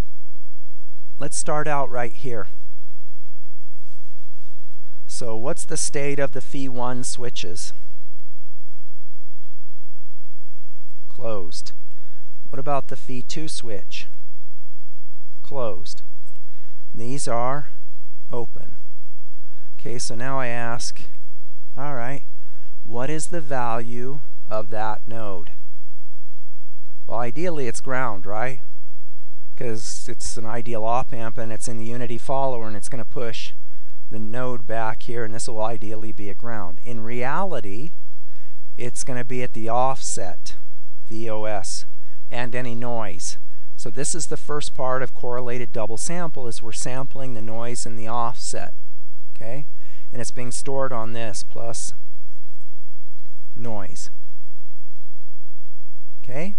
let's start out right here. So what's the state of the phi 1 switches? Closed. What about the phi 2 switch? Closed. These are open. Okay, so now I ask, all right, what is the value of that node? Well, ideally it's ground, right? Because it's an ideal op-amp and it's in the unity follower and it's going to push the node back here, and this will ideally be a ground. In reality, it's going to be at the offset, VOS, and any noise. So this is the first part of correlated double sample, is we're sampling the noise in the offset. Okay? And it's being stored on this plus noise. Okay?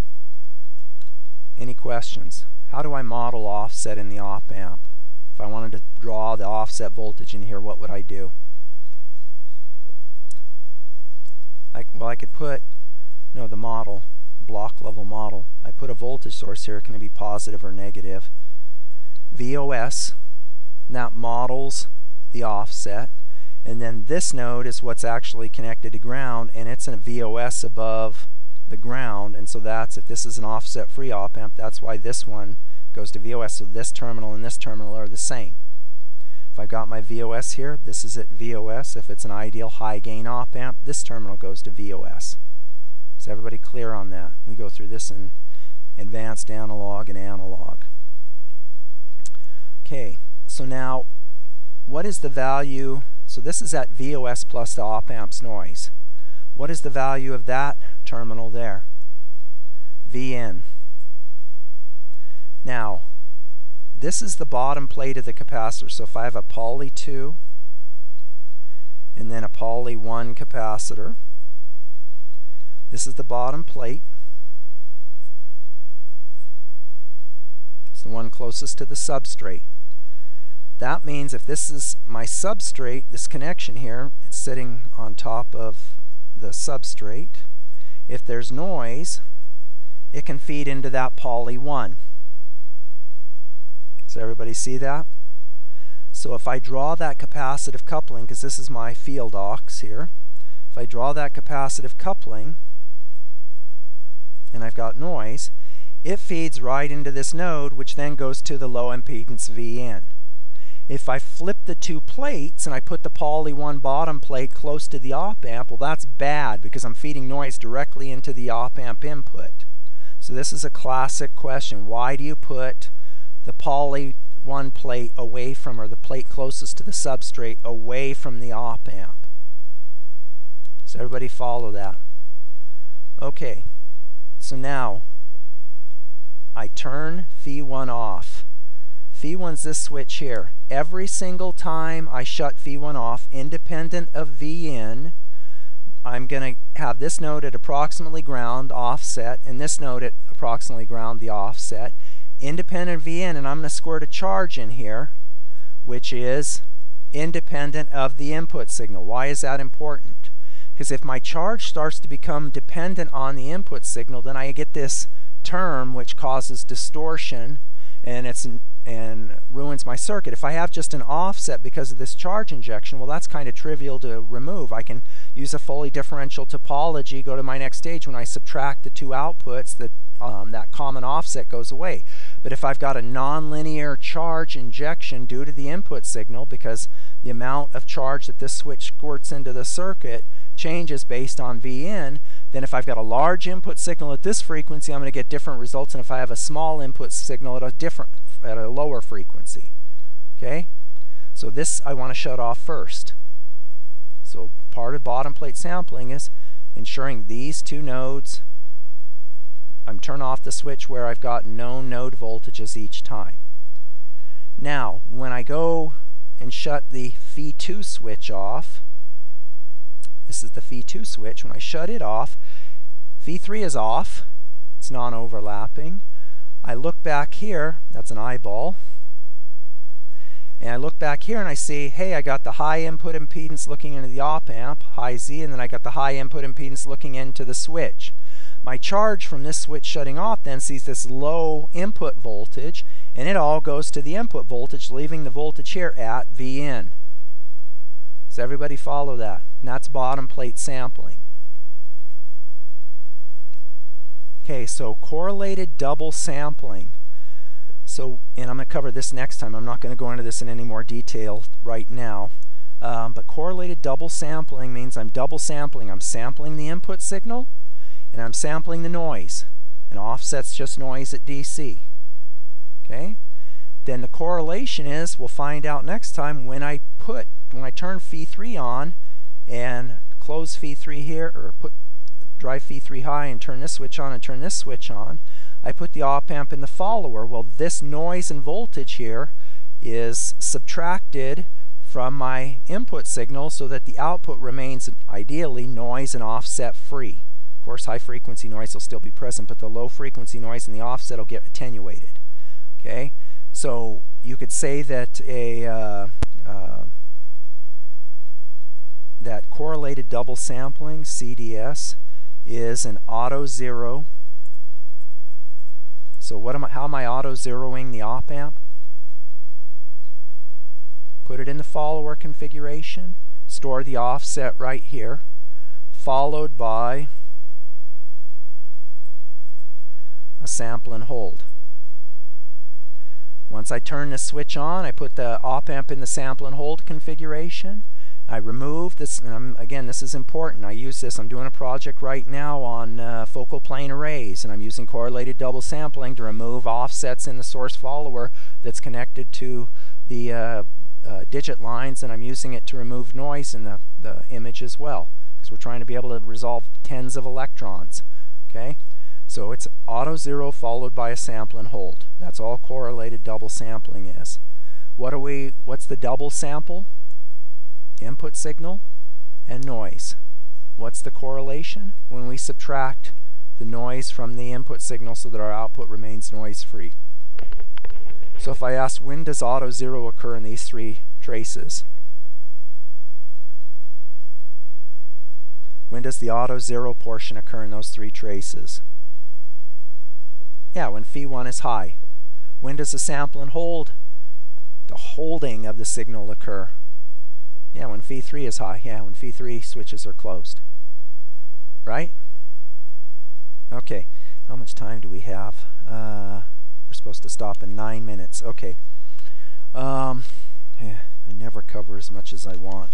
Any questions? How do I model offset in the op-amp? If I wanted to draw the offset voltage in here, what would I do? Well, I could put, no, the model, block level model. I put a voltage source here. Can it be positive or negative? VOS, and that models the offset. And then this node is what's actually connected to ground, and it's a VOS above the ground. And so that's, if this is an offset free op-amp, that's why this one goes to VOS. So this terminal and this terminal are the same. If I've got my VOS here, this is at VOS. If it's an ideal high gain op-amp, this terminal goes to VOS. Is everybody clear on that? We go through this in advanced analog and analog. Okay, so now what is the value? So this is at VOS plus the op-amp's noise. What is the value of that terminal there? Vn. Now, this is the bottom plate of the capacitor. So if I have a poly 2 and then a poly 1 capacitor, this is the bottom plate. It's the one closest to the substrate. That means if this is my substrate, this connection here, it's sitting on top of the substrate. If there's noise, it can feed into that poly 1. Does everybody see that? So if I draw that capacitive coupling, because this is my field aux here, if I draw that capacitive coupling and I've got noise, it feeds right into this node, which then goes to the low impedance Vn. If I flip the two plates and I put the poly 1 bottom plate close to the op-amp, well, that's bad because I'm feeding noise directly into the op-amp input. So this is a classic question. Why do you put the poly 1 plate away from, or the plate closest to the substrate away from the op-amp? So everybody follow that. Okay, so now I turn Phi1 off. Phi1's this switch here. Every single time I shut Phi1 off, independent of Vin, I'm going to have this node at approximately ground, offset, and this node at approximately ground, the offset, independent of Vin, and I'm going to squirt a charge in here, which is independent of the input signal. Why is that important? Because if my charge starts to become dependent on the input signal, then I get this term which causes distortion and ruins my circuit. If I have just an offset because of this charge injection, well, that's kind of trivial to remove. I can use a fully differential topology, go to my next stage. When I subtract the two outputs, that common offset goes away. But if I've got a nonlinear charge injection due to the input signal, because the amount of charge that this switch squirts into the circuit changes based on Vn, then if I've got a large input signal at this frequency, I'm going to get different results than if I have a small input signal at a lower frequency. Okay? So this I want to shut off first. So part of bottom plate sampling is ensuring these two nodes, I'm turn off the switch where I've got known node voltages each time. Now, when I go and shut the Phi2 switch off, this is the Phi2 switch. When I shut it off, Phi3 is off. It's non-overlapping. I look back here, that's an eyeball. And I look back here and I see, hey, I got the high input impedance looking into the op-amp, high Z, and then I got the high input impedance looking into the switch. My charge from this switch shutting off then sees this low input voltage, and it all goes to the input voltage, leaving the voltage here at Vn. Does everybody follow that? And that's bottom plate sampling. Okay, so correlated double sampling. So, and I'm going to cover this next time. I'm not going to go into this in any more detail right now. But correlated double sampling means I'm double sampling. I'm sampling the input signal, and I'm sampling the noise. And offset's just noise at DC. Okay? Then the correlation is, we'll find out next time, when I turn Phi3 on and close Phi3 here, or drive Phi3 high and turn this switch on and turn this switch on, I put the op-amp in the follower. Well, this noise and voltage here is subtracted from my input signal so that the output remains ideally noise and offset free. Of course, high frequency noise will still be present, but the low frequency noise and the offset will get attenuated. Okay, so you could say that that correlated double sampling, CDS, is an auto zero. So how am I auto zeroing the op-amp? Put it in the follower configuration, store the offset right here, followed by a sample and hold. Once I turn the switch on, I put the op-amp in the sample and hold configuration. I remove this, and again, this is important. I use this, I'm doing a project right now on focal plane arrays, and I'm using correlated double sampling to remove offsets in the source follower that's connected to the digit lines, and I'm using it to remove noise in the image as well, because we're trying to be able to resolve tens of electrons. Okay, so it's auto zero followed by a sample and hold. That's all correlated double sampling is. What's the double sample? Input signal and noise. What's the correlation? When we subtract the noise from the input signal so that our output remains noise free. So if I ask, when does auto zero occur in these three traces? When does the auto zero portion occur in those three traces? Yeah, when Phi1 is high. When does the sample and hold, the holding of the signal, occur? Yeah, when Phi3 is high. Yeah, when Phi3 switches are closed. Right? Okay, how much time do we have? We're supposed to stop in 9 minutes. Okay. Yeah, I never cover as much as I want.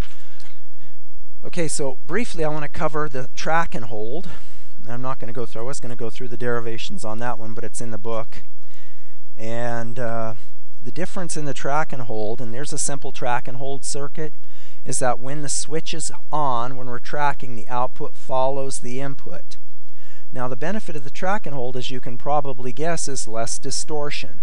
Okay, so briefly I want to cover the track and hold. I'm not going to go through, I was going to go through the derivations on that one, but it's in the book. And the difference in the track and hold, and there's a simple track and hold circuit, is that when the switch is on, when we're tracking, the output follows the input. Now the benefit of the track and hold, as you can probably guess, is less distortion.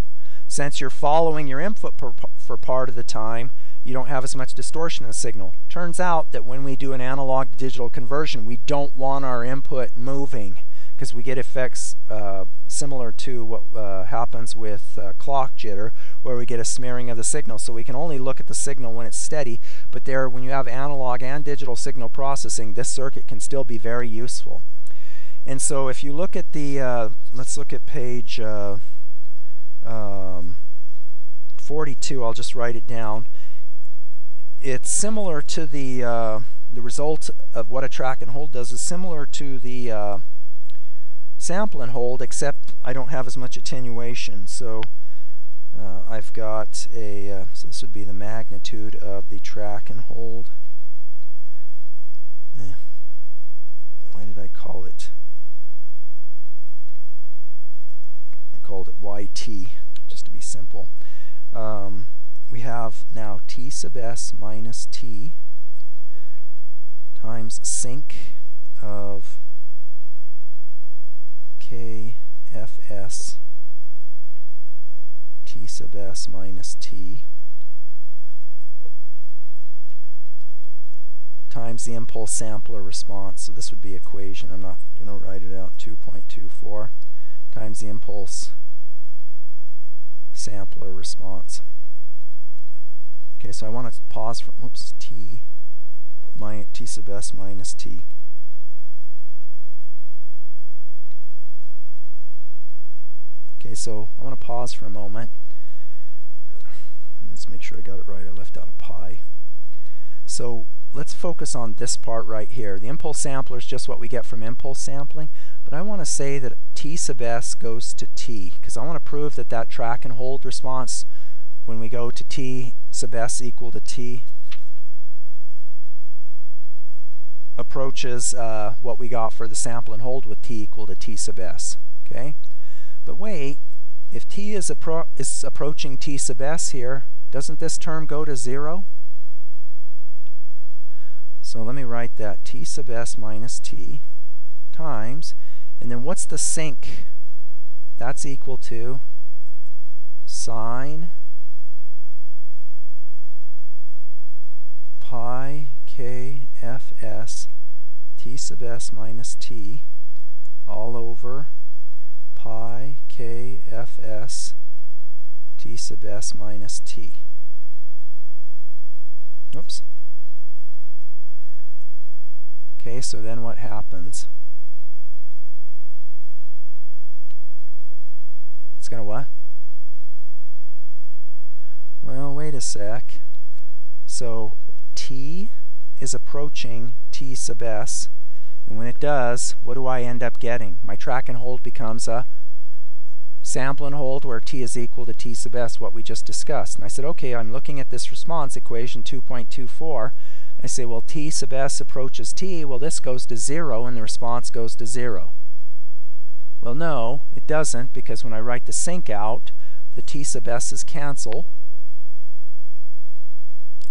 Since you're following your input for part of the time, you don't have as much distortion in the signal. Turns out that when we do an analog to digital conversion, we don't want our input moving, because we get effects similar to what happens with clock jitter, where we get a smearing of the signal. So we can only look at the signal when it's steady, but when you have analog and digital signal processing, this circuit can still be very useful. And so if you look at the, let's look at page 42, I'll just write it down. It's similar to the result of what a track and hold does is similar to the sample and hold, except I don't have as much attenuation. So I've got a, so this would be the magnitude of the track and hold. Why did I call it? I called it YT, just to be simple. We have now T sub s minus T times sync of KFS T sub s minus T times the impulse sampler response. So this would be equation. I'm not going to write it out. 2.24 times the impulse sampler response. Okay, so I want to pause for, whoops, T sub s minus T. Okay, so I want to pause for a moment. Let's make sure I got it right. I left out a pi. So let's focus on this part right here. The impulse sampler is just what we get from impulse sampling, but I want to say that T sub s goes to T, because I want to prove that that track and hold response, when we go to T sub s equal to T, approaches what we got for the sample and hold with T equal to T sub s. Okay, but wait, if T is approaching T sub s here, doesn't this term go to 0? So let me write that, T sub s minus T times, and then what's the sync? That's equal to sine pi KFS T sub s minus T all over pi KFS T sub s minus T. Oops. Okay, so then what happens? It's going to what? Well, wait a sec. So T is approaching T sub s, and when it does, what do I end up getting? My track and hold becomes a sample and hold where T is equal to T sub s, what we just discussed. And I said, okay, I'm looking at this response equation 2.24. I say, well, T sub s approaches T. Well, this goes to 0, and the response goes to 0. Well, no, it doesn't, because when I write the sync out, the T sub s's cancel.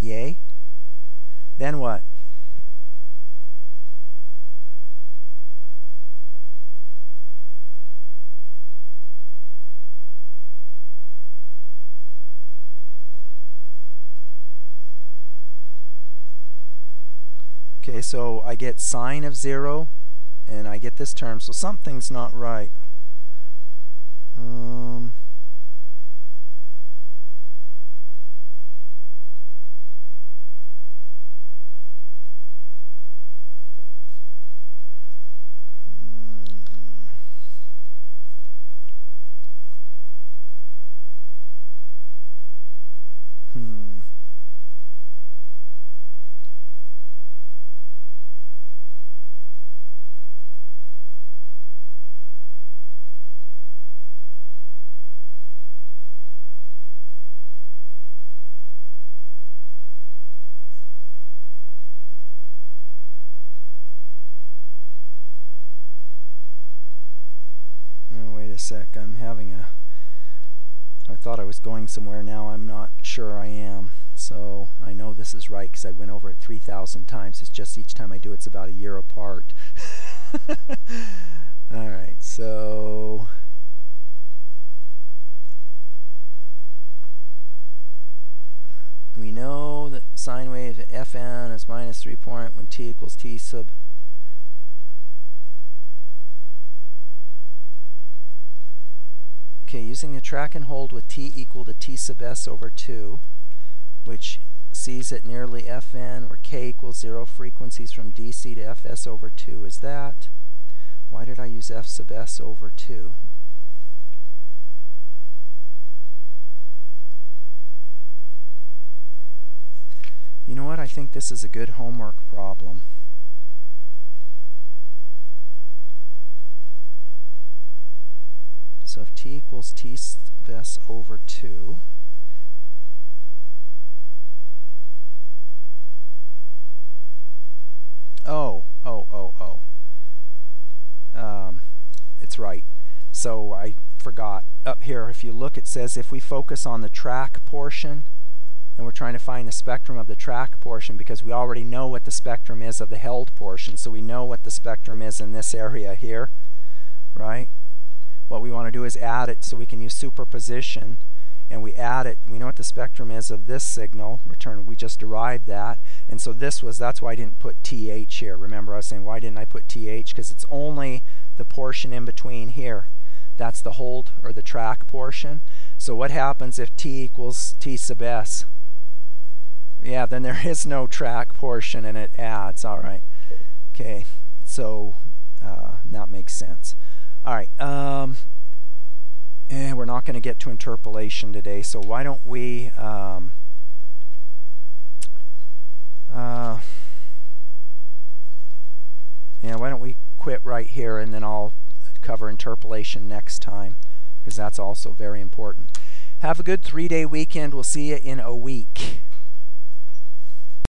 Yay. Then what? Okay, so I get sine of 0, and I get this term, so something's not right. Wait a sec, I thought I was going somewhere, now I'm not sure I am. So So I know this is right because I went over it 3,000 times. It's just each time I do it's about a year apart. Alright, so we know that sine wave at Fn is minus 3 point when t equals t sub okay, using the track and hold with t equal to t sub s over 2, which sees at nearly Fn where k equals 0 frequencies from DC to Fs over 2 is that. Why did I use F sub s over 2? You know what? I think this is a good homework problem. So if t equals t sub s over 2, it's right. So I forgot. Up here, if you look, it says if we focus on the track portion, and we're trying to find the spectrum of the track portion because we already know what the spectrum is of the held portion. So we know what the spectrum is in this area here, right? What we want to do is add it so we can use superposition, and we add it. We know what the spectrum is of this signal. We just derived that. And so that's why I didn't put TH here. Remember I was saying, why didn't I put TH? Because it's only the portion in between here. That's the hold or the track portion. So what happens if t equals t sub s? Yeah, then there is no track portion and it adds. All right. Okay, so that makes sense. All right. We're not going to get to interpolation today, so why don't we why don't we quit right here, and then I'll cover interpolation next time, because that's also very important. Have a good 3-day weekend. We'll see you in a week.